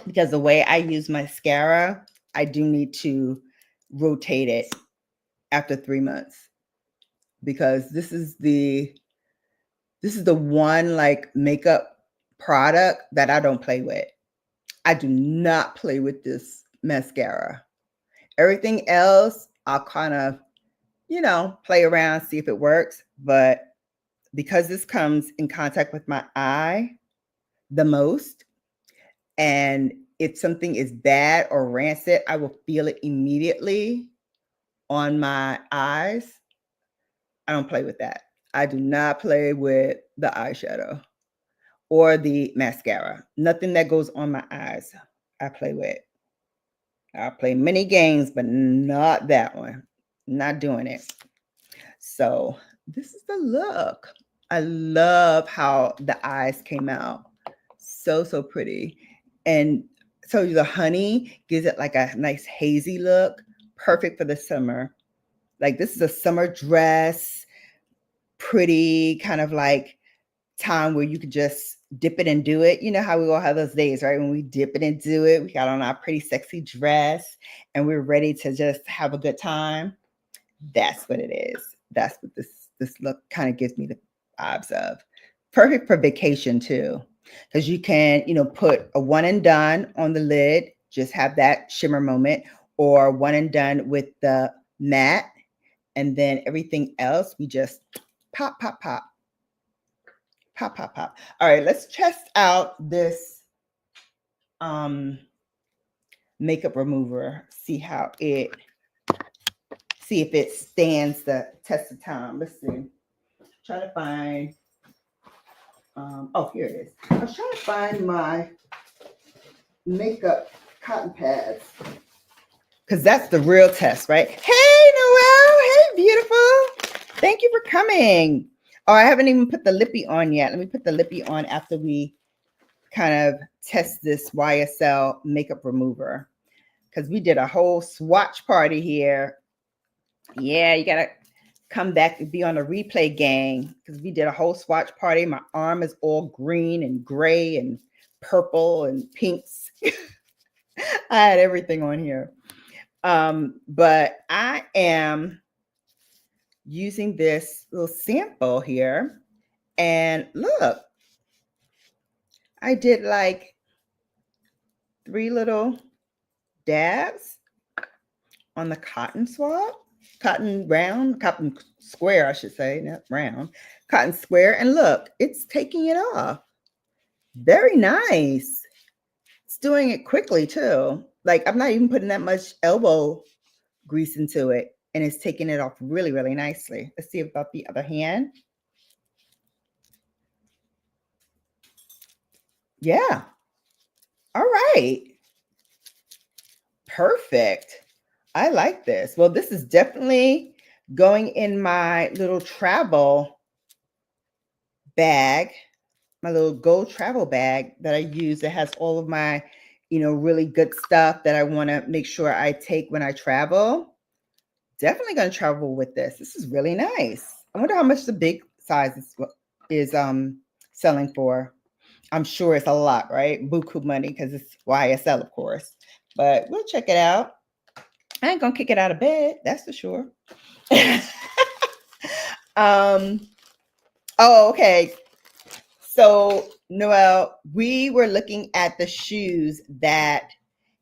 Speaker 1: because the way I use mascara, I do need to rotate it after 3 months, because this is the one like makeup product that I don't play with. I do not play with this mascara. Everything else, I'll kind of, play around, see if it works. But because this comes in contact with my eye the most, and if something is bad or rancid, I will feel it immediately on my eyes. I don't play with that. I do not play with the eyeshadow or the mascara. Nothing that goes on my eyes I play with. I'll play many games, but not that one. Not doing it. So this is the look. I love how the eyes came out. So, so pretty. And so the honey gives it like a nice hazy look. Perfect for the summer. Like, this is a summer dress. Pretty kind of like time where you could just dip it and do it. You know how we all have those days, right? When we dip it and do it, we got on our pretty sexy dress and we're ready to just have a good time. That's what it is. That's what this look kind of gives me the vibes of. Perfect for vacation too, because you can, put a one and done on the lid, just have that shimmer moment, or one and done with the matte, and then everything else we just pop, pop, pop. Pop, pop, pop. All right, let's test out this makeup remover. See if it stands the test of time. Let's see. Try to find. Oh, here it is. I was trying to find my makeup cotton pads, because that's the real test, right? Hey, Noelle. Hey, beautiful. Thank you for coming. Oh, I haven't even put the lippy on yet. Let me put the lippy on after we kind of test this YSL makeup remover, because we did a whole swatch party here. Yeah, you gotta come back and be on the replay gang, because we did a whole swatch party. My arm is all green and gray and purple and pinks. I had everything on here. But I am using this little sample here, and look, I did like 3 little dabs on the cotton swab, cotton square, I should say, not round, cotton square. And look, it's taking it off. Very nice. It's doing it quickly too. Like, I'm not even putting that much elbow grease into it, and it's taking it off really, really nicely. Let's see about the other hand. Yeah. All right. Perfect. I like this. Well, this is definitely going in my little travel bag, my little gold travel bag that I use that has all of my, really good stuff that I want to make sure I take when I travel. Definitely going to travel with this. This is really nice. I wonder how much the big size is selling for. I'm sure it's a lot, right? Buku money because it's YSL, of course. But we'll check it out. I ain't gonna kick it out of bed, that's for sure. Oh, okay. So, Noelle, we were looking at the shoes that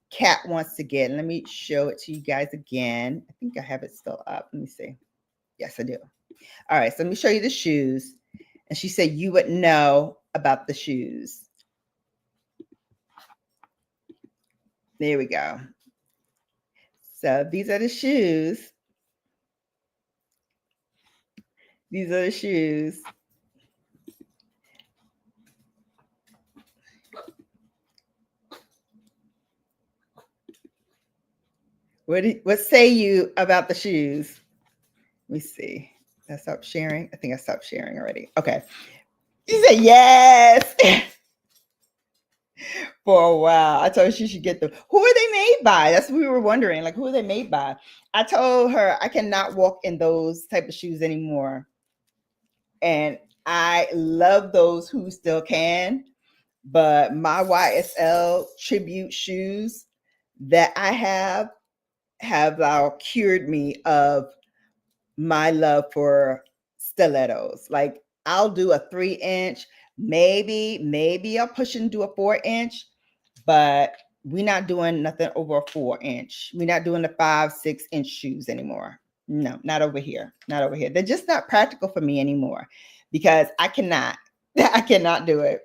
Speaker 1: Kat wants to get. Let me show it to you guys again. I think I have it still up. Let me see. Yes, I do. All right, so let me show you the shoes. And she said you would know about the shoes. There we go. So these are the shoes. These are the shoes. What say you about the shoes? Let me see. Did I stop sharing? I think I stopped sharing already. Okay. You said yes. For a while. I told her she should get them. Who are they made by? That's what we were wondering. Like, who are they made by? I told her I cannot walk in those type of shoes anymore. And I love those who still can. But my YSL tribute shoes that I have now cured me of my love for stilettos. Like, I'll do a 3-inch, maybe I'll push and do a 4-inch, but we're not doing nothing over a 4-inch. We're not doing the 5-6-inch shoes anymore. No, not over here. Not over here. They're just not practical for me anymore because I cannot do it.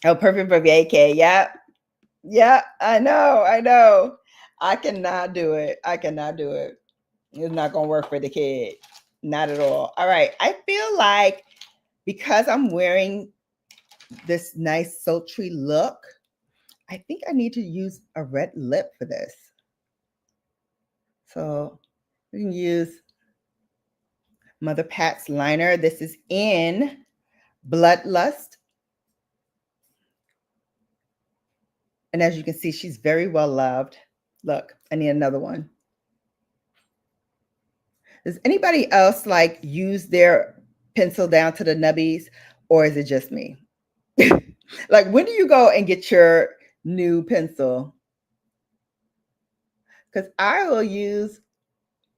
Speaker 1: Oh, perfect for vacay. Yep. Yeah, I know. I cannot do it. It's not gonna work for the kid. Not at all. All right. I feel like because I'm wearing this nice sultry look, I think I need to use a red lip for this. So we can use Mother Pat's liner. This is in Bloodlust. And as you can see, she's very well loved. Look, I need another one. Does anybody else like use their pencil down to the nubbies, or is it just me? Like, when do you go and get your new pencil? Because I will use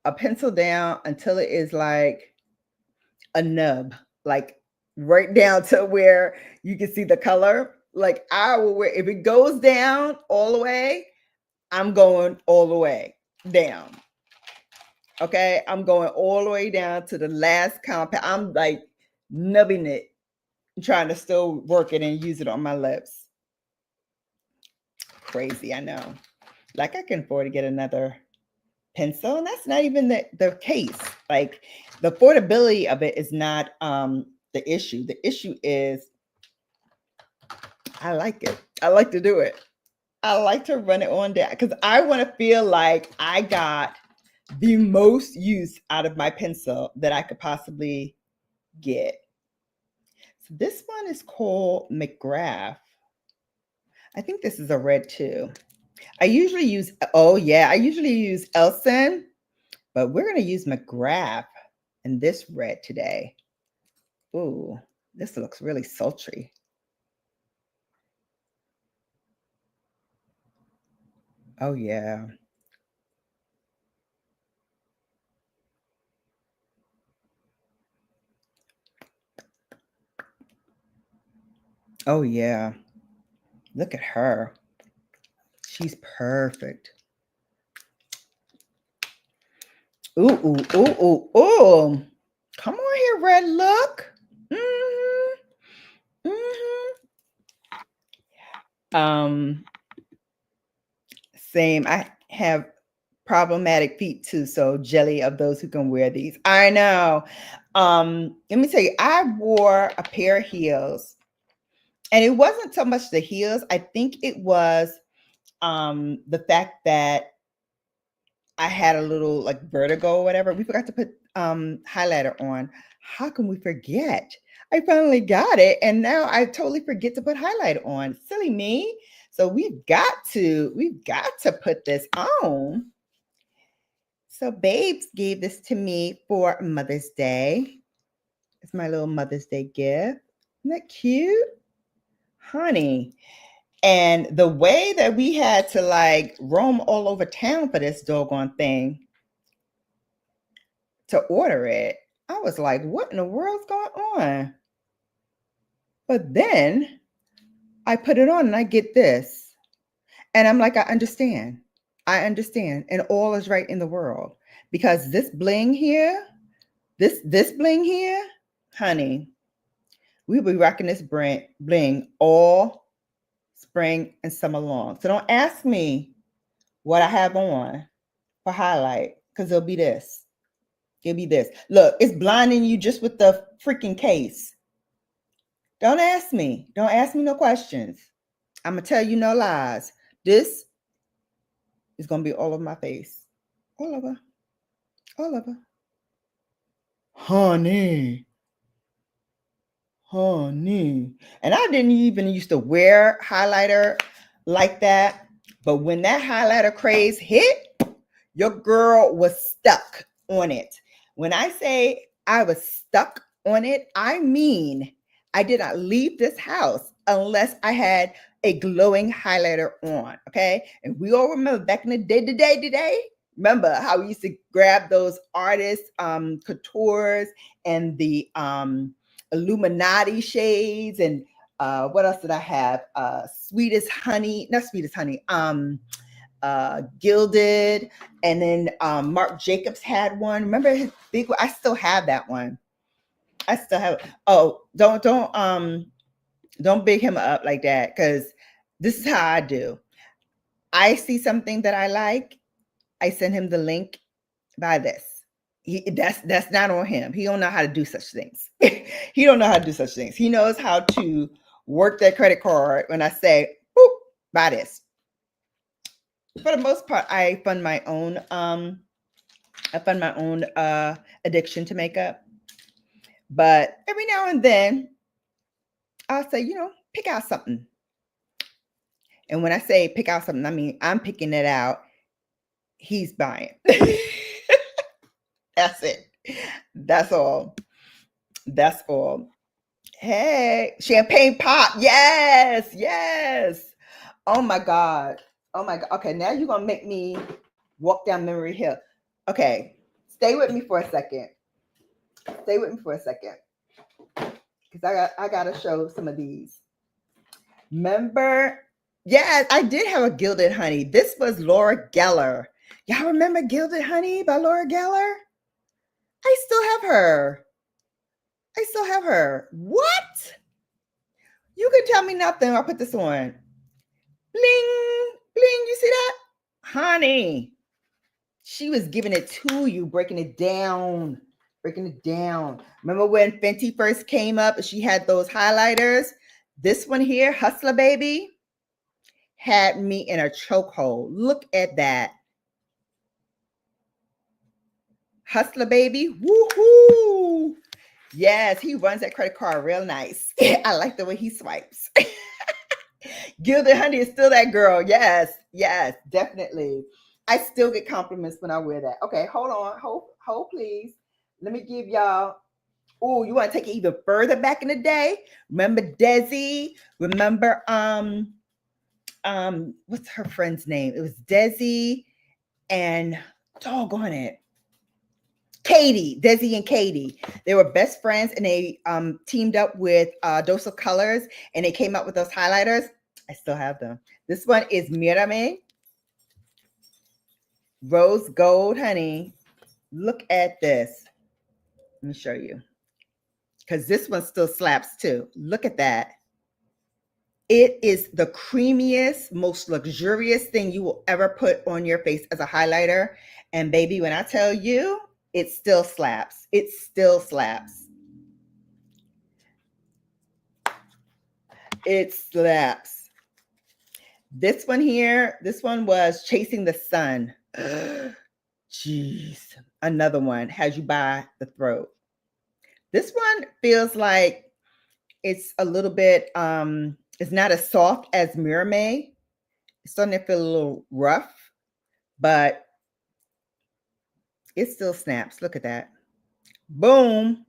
Speaker 1: a pencil down until it is like a nub, like right down to where you can see the color. Like, I will wear, if it goes down all the way, I'm going all the way down. Okay, I'm going all the way down to the last compound. I'm like nubbing it, trying to still work it and use it on my lips. Crazy, I know. Like, I can afford to get another pencil, and that's not even the case. Like, the affordability of it is not the issue. The issue is I like it. I like to do it. I like to run it on down because I want to feel like I got the most use out of my pencil that I could possibly get. So this one is called McGrath. I think this is a red too. I usually use Elson, but we're going to use McGrath in this red today. Ooh, this looks really sultry. Oh, yeah. Oh, yeah. Look at her. She's perfect. Ooh, ooh, ooh, ooh, ooh. Come on here, red look. Mm-hmm. Mm-hmm. Same. I have problematic feet too, so jelly of those who can wear these. I know. Let me tell you, I wore a pair of heels, and it wasn't so much the heels. I think it was the fact that I had a little like vertigo or whatever. We forgot to put highlighter on. How can we forget? I finally got it, and now I totally forget to put highlighter on. Silly me. So we've got to put this on. So Babes gave this to me for Mother's Day. It's my little Mother's Day gift. Isn't that cute? Honey. And the way that we had to like roam all over town for this doggone thing to order it, I was like, what in the world's going on? But then I put it on and I get this. And I'm like, I understand. I understand. And all is right in the world. Because this bling here, this bling here, honey, we'll be rocking this bling all spring and summer long. So don't ask me what I have on for highlight, because it'll be this. It'll be this. Look, it's blinding you just with the freaking case. Don't ask me. Don't ask me no questions. I'm going to tell you no lies. This is going to be all over my face. All over. All over. Honey. Honey. And I didn't even used to wear highlighter like that. But when that highlighter craze hit, your girl was stuck on it. When I say I was stuck on it, I mean I did not leave this house unless I had a glowing highlighter on, okay? And we all remember back in the day, remember how we used to grab those artists, coutures and the Illuminati shades, and what else did I have? Sweetest Honey, not Sweetest Honey, Gilded, and then Marc Jacobs had one. Remember his big one? I still have that one. I still have it. Oh, don't big him up like that, because this is how I do. I see something that I like, I send him the link. Buy this. That's not on him. He don't know how to do such things. He don't know how to do such things. He knows how to work that credit card when I say, boop, buy this. For the most part, I fund my own addiction to makeup. But every now and then I'll say, pick out something. And when I say pick out something, I mean I'm picking it out. He's buying. That's it. That's all. That's all. Hey, champagne pop. Yes, yes. Oh my God. Oh my God. Okay, now you're gonna make me walk down memory hill. Okay, stay with me for a second. Stay with me for a second, because I gotta show some of these. Remember? Yes, I did have a Gilded Honey. This was Laura Geller. Y'all remember Gilded Honey by Laura Geller? I still have her. I still have her. What? You can tell me nothing. I'll put this on. Bling, bling. You see that? Honey, she was giving it to you, breaking it down. Breaking it down. Remember when Fenty first came up and she had those highlighters? This one here, Hustler Baby, had me in a chokehold. Look at that. Hustler Baby. Woohoo! Yes, he runs that credit card real nice. I like the way he swipes. Gilded Honey is still that girl. Yes, yes, definitely. I still get compliments when I wear that. Okay, hold on. Hold, please. Let me give y'all. Oh, you want to take it even further back in the day? Remember Desi? Remember what's her friend's name? It was Desi and doggone it, Katie. Desi and Katie. They were best friends, and they teamed up with Dose of Colors, and they came up with those highlighters. I still have them. This one is 𝕊𝕦𝕡𝕟𝕠 Rose Gold, honey. Look at this. Let me show you, because this one still slaps too. Look at that. It is the creamiest, most luxurious thing you will ever put on your face as a highlighter. And baby, when I tell you, it still slaps. It still slaps. It slaps. This one here, this one was Chasing the Sun. Jeez. Another one has you by the throat. This one feels like it's a little bit, it's not as soft as 𝕊𝕦𝕡𝕟𝕠. It's starting to feel a little rough, but It still snaps. Look at that. Boom.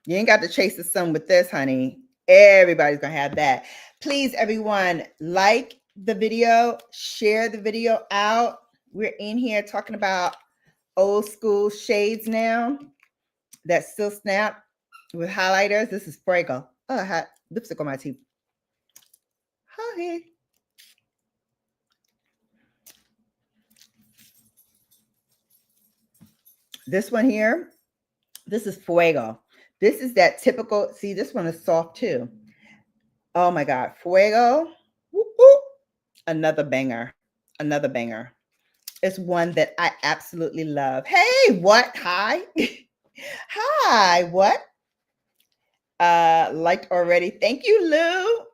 Speaker 1: You ain't got to chase the sun with this, honey. Everybody's going to have that. Please, everyone, like the video, share the video out. We're in here talking about old school shades now that still snap with highlighters. This is Fragrance. Oh, I had lipstick on my teeth. Hi. This one here, this is Fuego. This is that typical, see, this one is soft too. Oh my God, Fuego. Whoop, whoop. Another banger. Another banger. It's one that I absolutely love. Hey, what? Hi. Hi, what? Liked already. Thank you, Lou.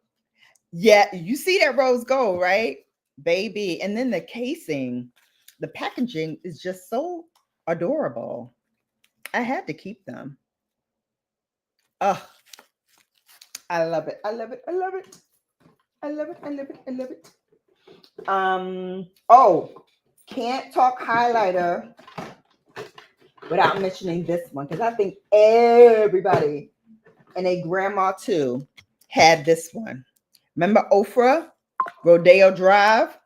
Speaker 1: Yeah, you see that rose gold, right? Baby. And then the casing, the packaging is just so adorable. I had to keep them. Oh, I love it. I love it. I love it. I love it. I love it. I love it. Oh, can't talk highlighter without mentioning this one, because I think everybody and a grandma too had this one. Remember Ofra, Rodeo Drive?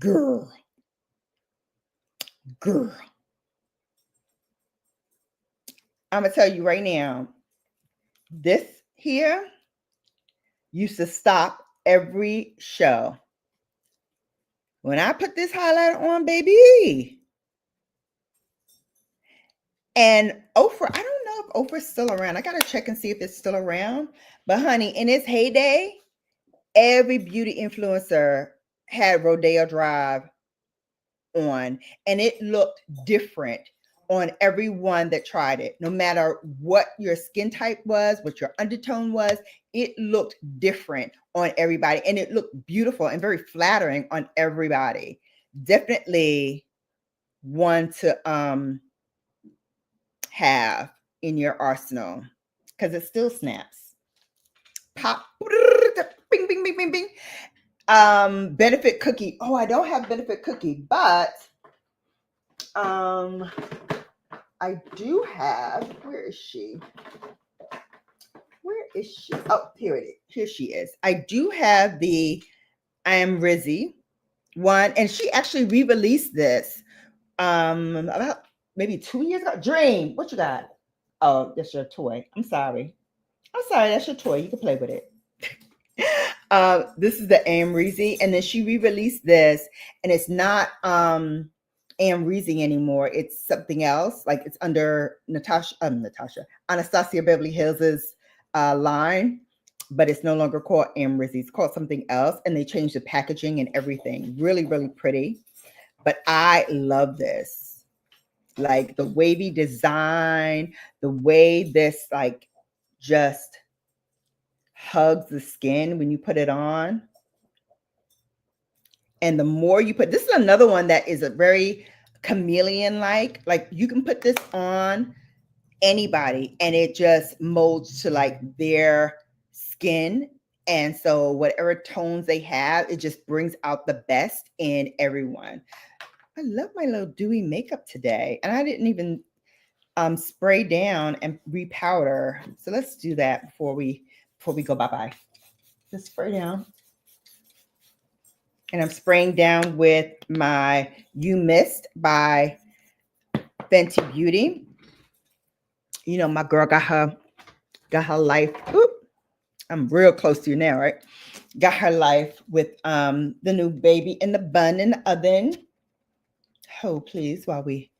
Speaker 1: Girl. I'm going to tell you right now, this here used to stop every show. When I put this highlighter on, baby. And Ofra, I don't know if Ofra's still around. I got to check and see if it's still around. But honey, in its heyday, every beauty influencer had Rodeo Drive on, and it looked different on everyone that tried it. No matter what your skin type was, what your undertone was, it looked different on everybody, and it looked beautiful and very flattering on everybody. Definitely one to have in your arsenal, because it still snaps. Pop, bing, bing, bing, bing, bing. Benefit Cookie. Oh, I don't have Benefit Cookie, but I do have, where is she? Where is she? Oh, here it is. Here she is. I do have the I Am Rizzy one, and she actually re-released this about maybe 2 years ago. Dream, what you got? Oh, that's your toy. I'm sorry. That's your toy. You can play with it. This is the Amrezy, and then she re-released this, and it's not Amrezy anymore. It's something else. Like it's under Anastasia Beverly Hills's line, but it's no longer called Amrezy. It's called something else, and they changed the packaging and everything. Really, really pretty. But I love this. Like the wavy design, the way this like just hugs the skin when you put it on. And the more you put, this is another one that is a very chameleon like you can put this on anybody and it just molds to like their skin. And so whatever tones they have, it just brings out the best in everyone. I love my little dewy makeup today, and I didn't even spray down and repowder. So let's do that before we go bye-bye. Just spray down. And I'm spraying down with my You Missed by Fenty Beauty. You know, my girl got her life. Oop, I'm real close to you now, right? Got her life with the new baby in the bun in the oven. Hold, please, while we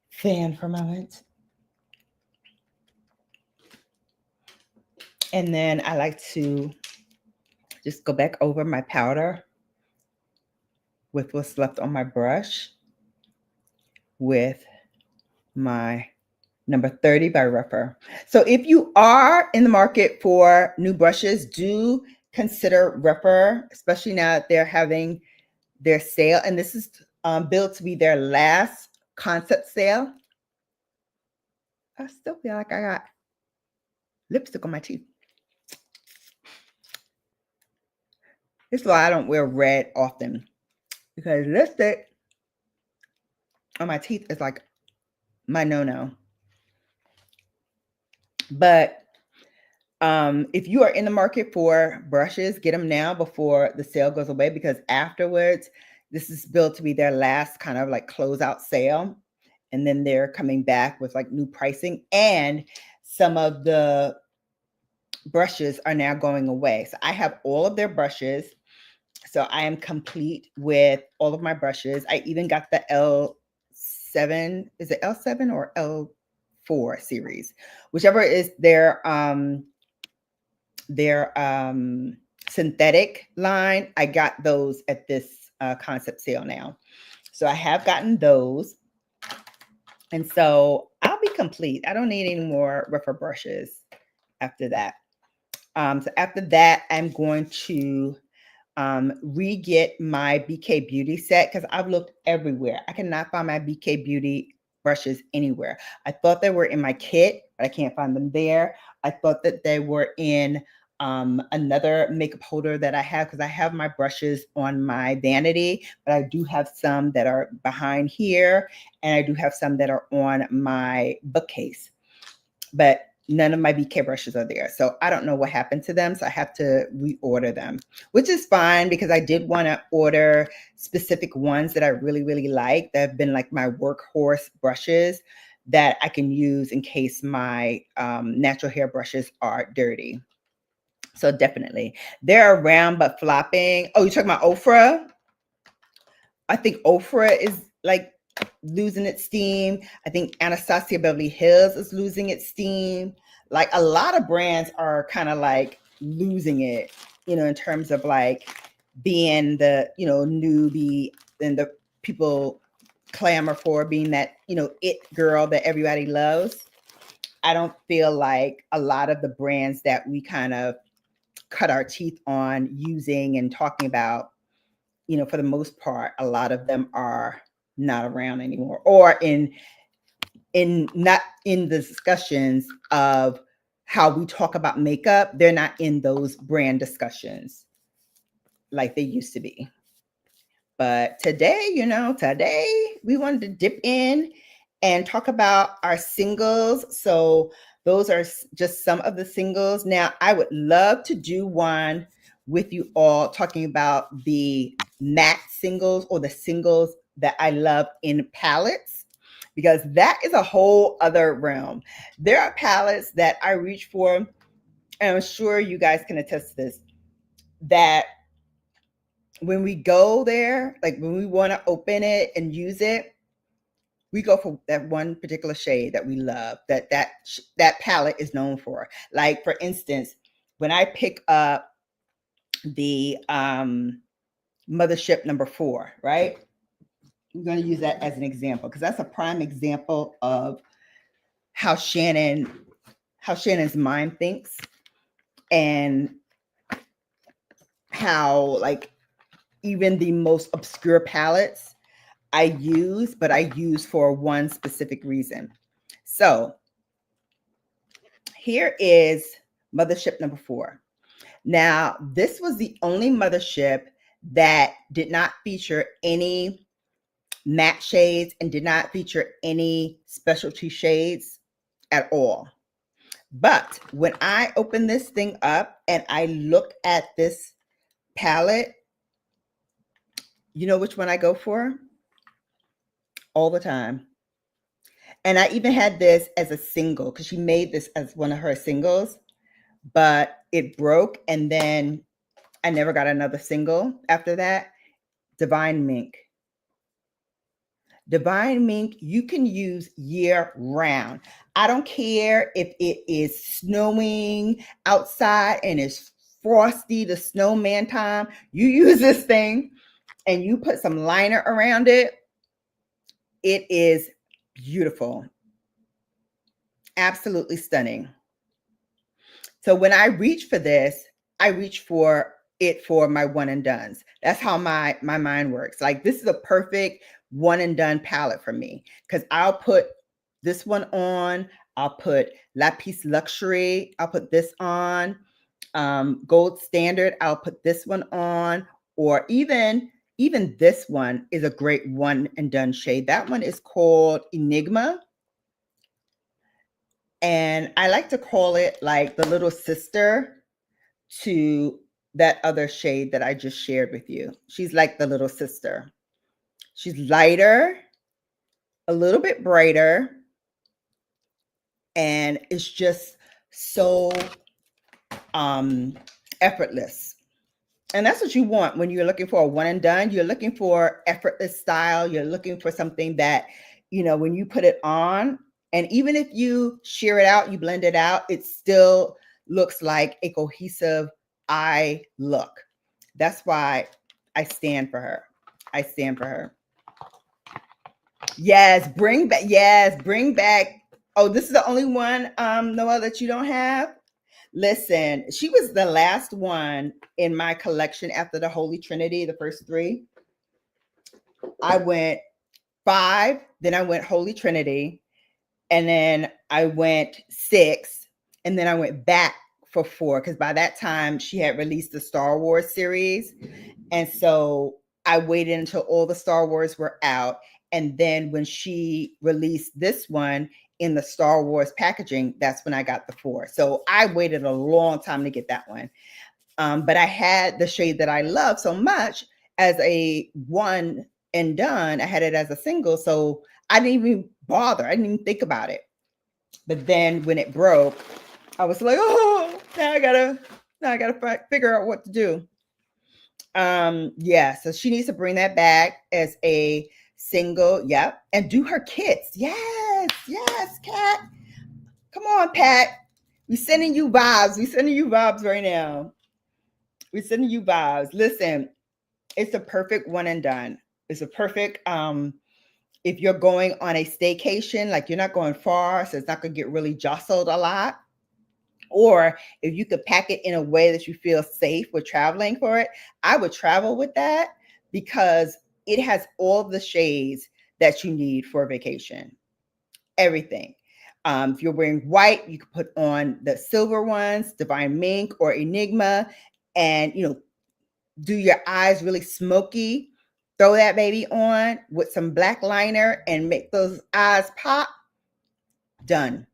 Speaker 1: fan for a moment. And then I like to just go back over my powder with what's left on my brush with my number 30 by Ruffer. So if you are in the market for new brushes, do consider Ruffer, especially now that they're having their sale. And this is billed to be their last concept sale. I still feel like I got lipstick on my teeth. This is why I don't wear red often, because lipstick on my teeth is like my no-no. But if you are in the market for brushes, get them now before the sale goes away, because afterwards, this is billed to be their last kind of like closeout sale. And then they're coming back with like new pricing, and some of the brushes are now going away. So I have all of their brushes. So I am complete with all of my brushes. I even got the L7, is it L7 or L4 series? Whichever is their synthetic line. I got those at this concept sale now. So I have gotten those. And so I'll be complete. I don't need any more rougher brushes after that. So after that, I'm going to re-get my BK Beauty set, because I've looked everywhere. I cannot find my BK Beauty brushes anywhere. I thought they were in my kit, but I can't find them there. I thought that they were in another makeup holder that I have, because I have my brushes on my vanity, but I do have some that are behind here, and I do have some that are on my bookcase. But none of my BK brushes are there. So I don't know what happened to them. So I have to reorder them, which is fine, because I did want to order specific ones that I really, really like, that have been like my workhorse brushes that I can use in case my natural hair brushes are dirty. So definitely. They're round but flopping. Oh, you're talking about Ofra? I think Ofra is like losing its steam. I think Anastasia Beverly Hills is losing its steam. Like a lot of brands are kind of like losing it, in terms of like being the, newbie, and the people clamor for being that, it girl that everybody loves. I don't feel like a lot of the brands that we kind of cut our teeth on using and talking about, for the most part, a lot of them are not around anymore, or in not in the discussions of how we talk about makeup. They're not in those brand discussions like they used to be. But today, we wanted to dip in and talk about our singles. So those are just some of the singles. Now, I would love to do one with you all talking about the matte singles, or the singles that I love in palettes, because that is a whole other realm. There are palettes that I reach for, and I'm sure you guys can attest to this, that when we go there, like when we want to open it and use it, we go for that one particular shade that we love, that palette is known for. Like, for instance, when I pick up the Mothership number 4, right? I'm going to use that as an example, because that's a prime example of how Shannon's mind thinks, and how like even the most obscure palettes I use, but I use for one specific reason. So here is Mothership number 4. Now, this was the only Mothership that did not feature any matte shades and did not feature any specialty shades at all. But when I open this thing up and I look at this palette, you know which one I go for? All the time. And I even had this as a single, because she made this as one of her singles, but it broke, and then I never got another single after that. Divine Mink. Divine Mink, you can use year round. I don't care if it is snowing outside and it's frosty, the snowman time. You use this thing and you put some liner around it. It is beautiful. Absolutely stunning. So when I reach for this, I reach for it for my one and dones. That's how my mind works. Like, this is a perfect one and done palette for me, because I'll put this one on. I'll put Lapis Luxury. I'll put this on. Gold Standard. I'll put this one on. Or even Even this one is a great one and done shade. That one is called Enigma. And I like to call it like the little sister to that other shade that I just shared with you. She's like the little sister. She's lighter, a little bit brighter, and it's just so effortless. And that's what you want when you're looking for a one and done. You're looking for effortless style. You're looking for something that, you know, when you put it on, and even if you shear it out, you blend it out, it still looks like a cohesive eye look. That's why I stand for her. I stand for her. Yes, bring back. Yes, bring back. Oh, this is the only one, Noah, that you don't have? Listen, she was the last one in my collection after the Holy Trinity, the first three. I went 5, then I went Holy Trinity, and then I went 6, and then I went back for 4, because by that time she had released the Star Wars series. And so I waited until all the Star Wars were out. And then when she released this one in the Star Wars packaging, that's when I got the 4. So I waited a long time to get that one. But I had the shade that I love so much as a one and done. I had it as a single. So I didn't even bother. I didn't even think about it. But then when it broke, I was like, oh, now I gotta figure out what to do. Yeah, so she needs to bring that back as a single. Yep. And do her kits. Yes, Kat. Come on, Pat. We're sending you vibes. We're sending you vibes right now. We're sending you vibes. Listen, it's a perfect one and done. It's a perfect if you're going on a staycation, like you're not going far, so it's not gonna get really jostled a lot. Or if you could pack it in a way that you feel safe with traveling for it, I would travel with that because it has all the shades that you need for a vacation. Everything. If you're wearing white, you could put on the silver ones, Divine Mink or Enigma, and do your eyes really smoky. Throw that baby on with some black liner and make those eyes pop. Done.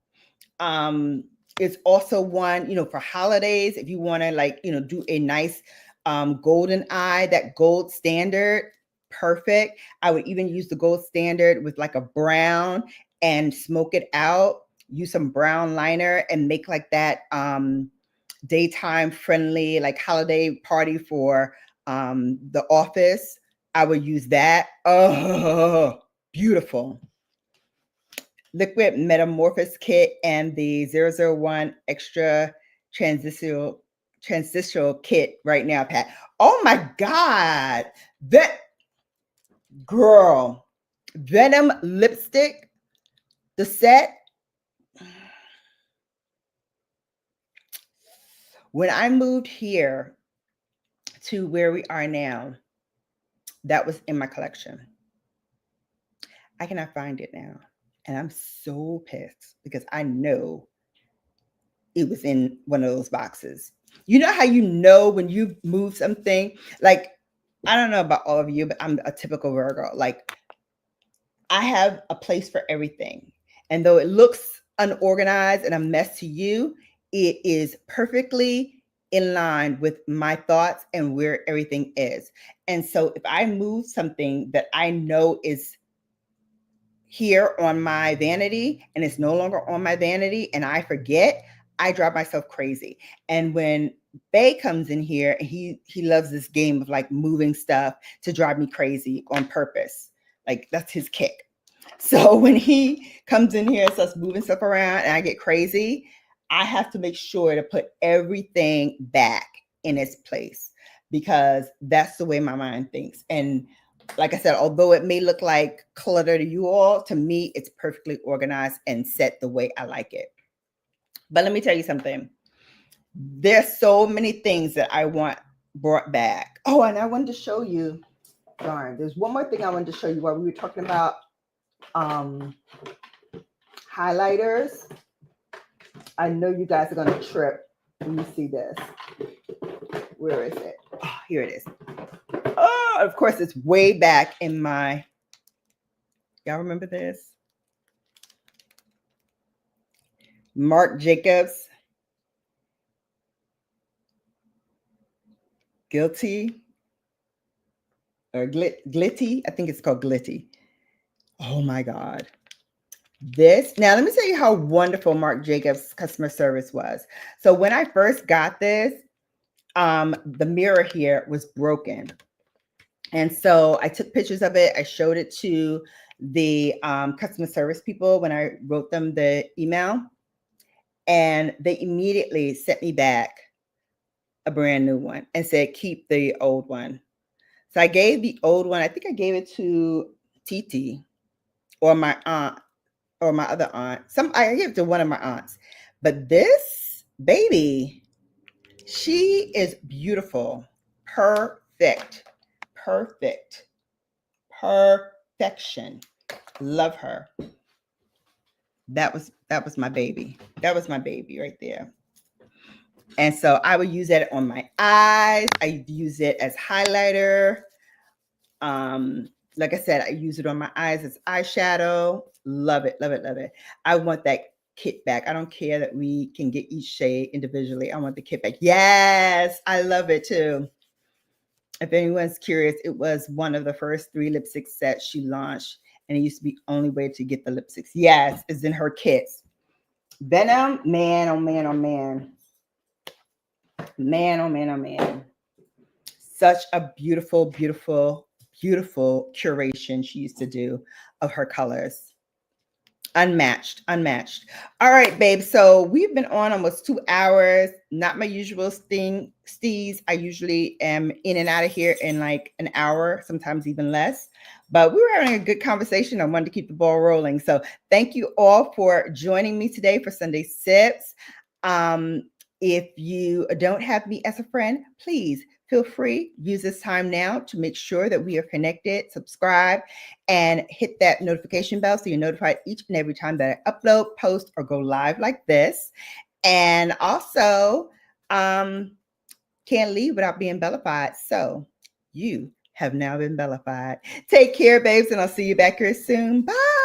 Speaker 1: It's also one, for holidays, if you want to do a nice golden eye, that gold standard, perfect. I would even use the gold standard with like a brown and smoke it out. Use some brown liner and make like that daytime friendly, like holiday party for the office. I would use that. Oh, beautiful. Liquid Metamorphosis Kit and the 001 Extra Transitional Kit right now, Pat. Oh my God. That girl. Venom lipstick, the set. When I moved here to where we are now, that was in my collection. I cannot find it now. And I'm so pissed because I know it was in one of those boxes. You know how you know when you move something? Like, I don't know about all of you, but I'm a typical Virgo. Like, I have a place for everything. And though it looks unorganized and a mess to you, it is perfectly in line with my thoughts and where everything is. And so if I move something that I know is here on my vanity and it's no longer on my vanity and I forget, I drive myself crazy. And when Bay comes in here, and he loves this game of like moving stuff to drive me crazy on purpose. Like that's his kick. So when he comes in here and starts moving stuff around and I get crazy, I have to make sure to put everything back in its place because that's the way my mind thinks. And like I said, although it may look like clutter to you all, to me, it's perfectly organized and set the way I like it. But let me tell you something. There's so many things that I want brought back. Oh, and I wanted to show you, darn, there's one more thing I wanted to show you while we were talking about highlighters. I know you guys are going to trip when you see this. Where is it? Oh, here it is. Oh, of course, it's way back in my, y'all remember this? Marc Jacobs, Guilty or Glitty. I think it's called Glitty. Oh my God. This, now let me tell you how wonderful Marc Jacobs customer service was. So when I first got this, the mirror here was broken. And so I took pictures of it. I showed it to the customer service people when I wrote them the email. And they immediately sent me back a brand new one and said, keep the old one. So I gave the old one, I think I gave it to Titi or my aunt or my other aunt. I gave it to one of my aunts. But this baby, she is beautiful. Perfect. Perfection. Love her. That was my baby. That was my baby right there. And so I would use that on my eyes. I use it as highlighter. Like I said, I use it on my eyes as eyeshadow. Love it, love it, love it. I want that kit back. I don't care that we can get each shade individually. I want the kit back. Yes, I love it too. If anyone's curious, it was one of the first 3 lipstick sets she launched, and it used to be the only way to get the lipsticks. Yes, it's in her kits. Venom, man, oh man, oh man. Man, oh man, oh man. Such a beautiful, beautiful, beautiful curation she used to do of her colors. Unmatched. All right, babe. So we've been on almost 2 hours. Not my usual steez. I usually am in and out of here in like an hour, sometimes even less. But we were having a good conversation. I wanted to keep the ball rolling. So thank you all for joining me today for Sunday Sips. If you don't have me as a friend, please feel free, use this time now to make sure that we are connected, subscribe, and hit that notification bell so you're notified each and every time that I upload, post, or go live like this. And also, can't leave without being bellified. So you have now been bellified. Take care, babes, and I'll see you back here soon. Bye.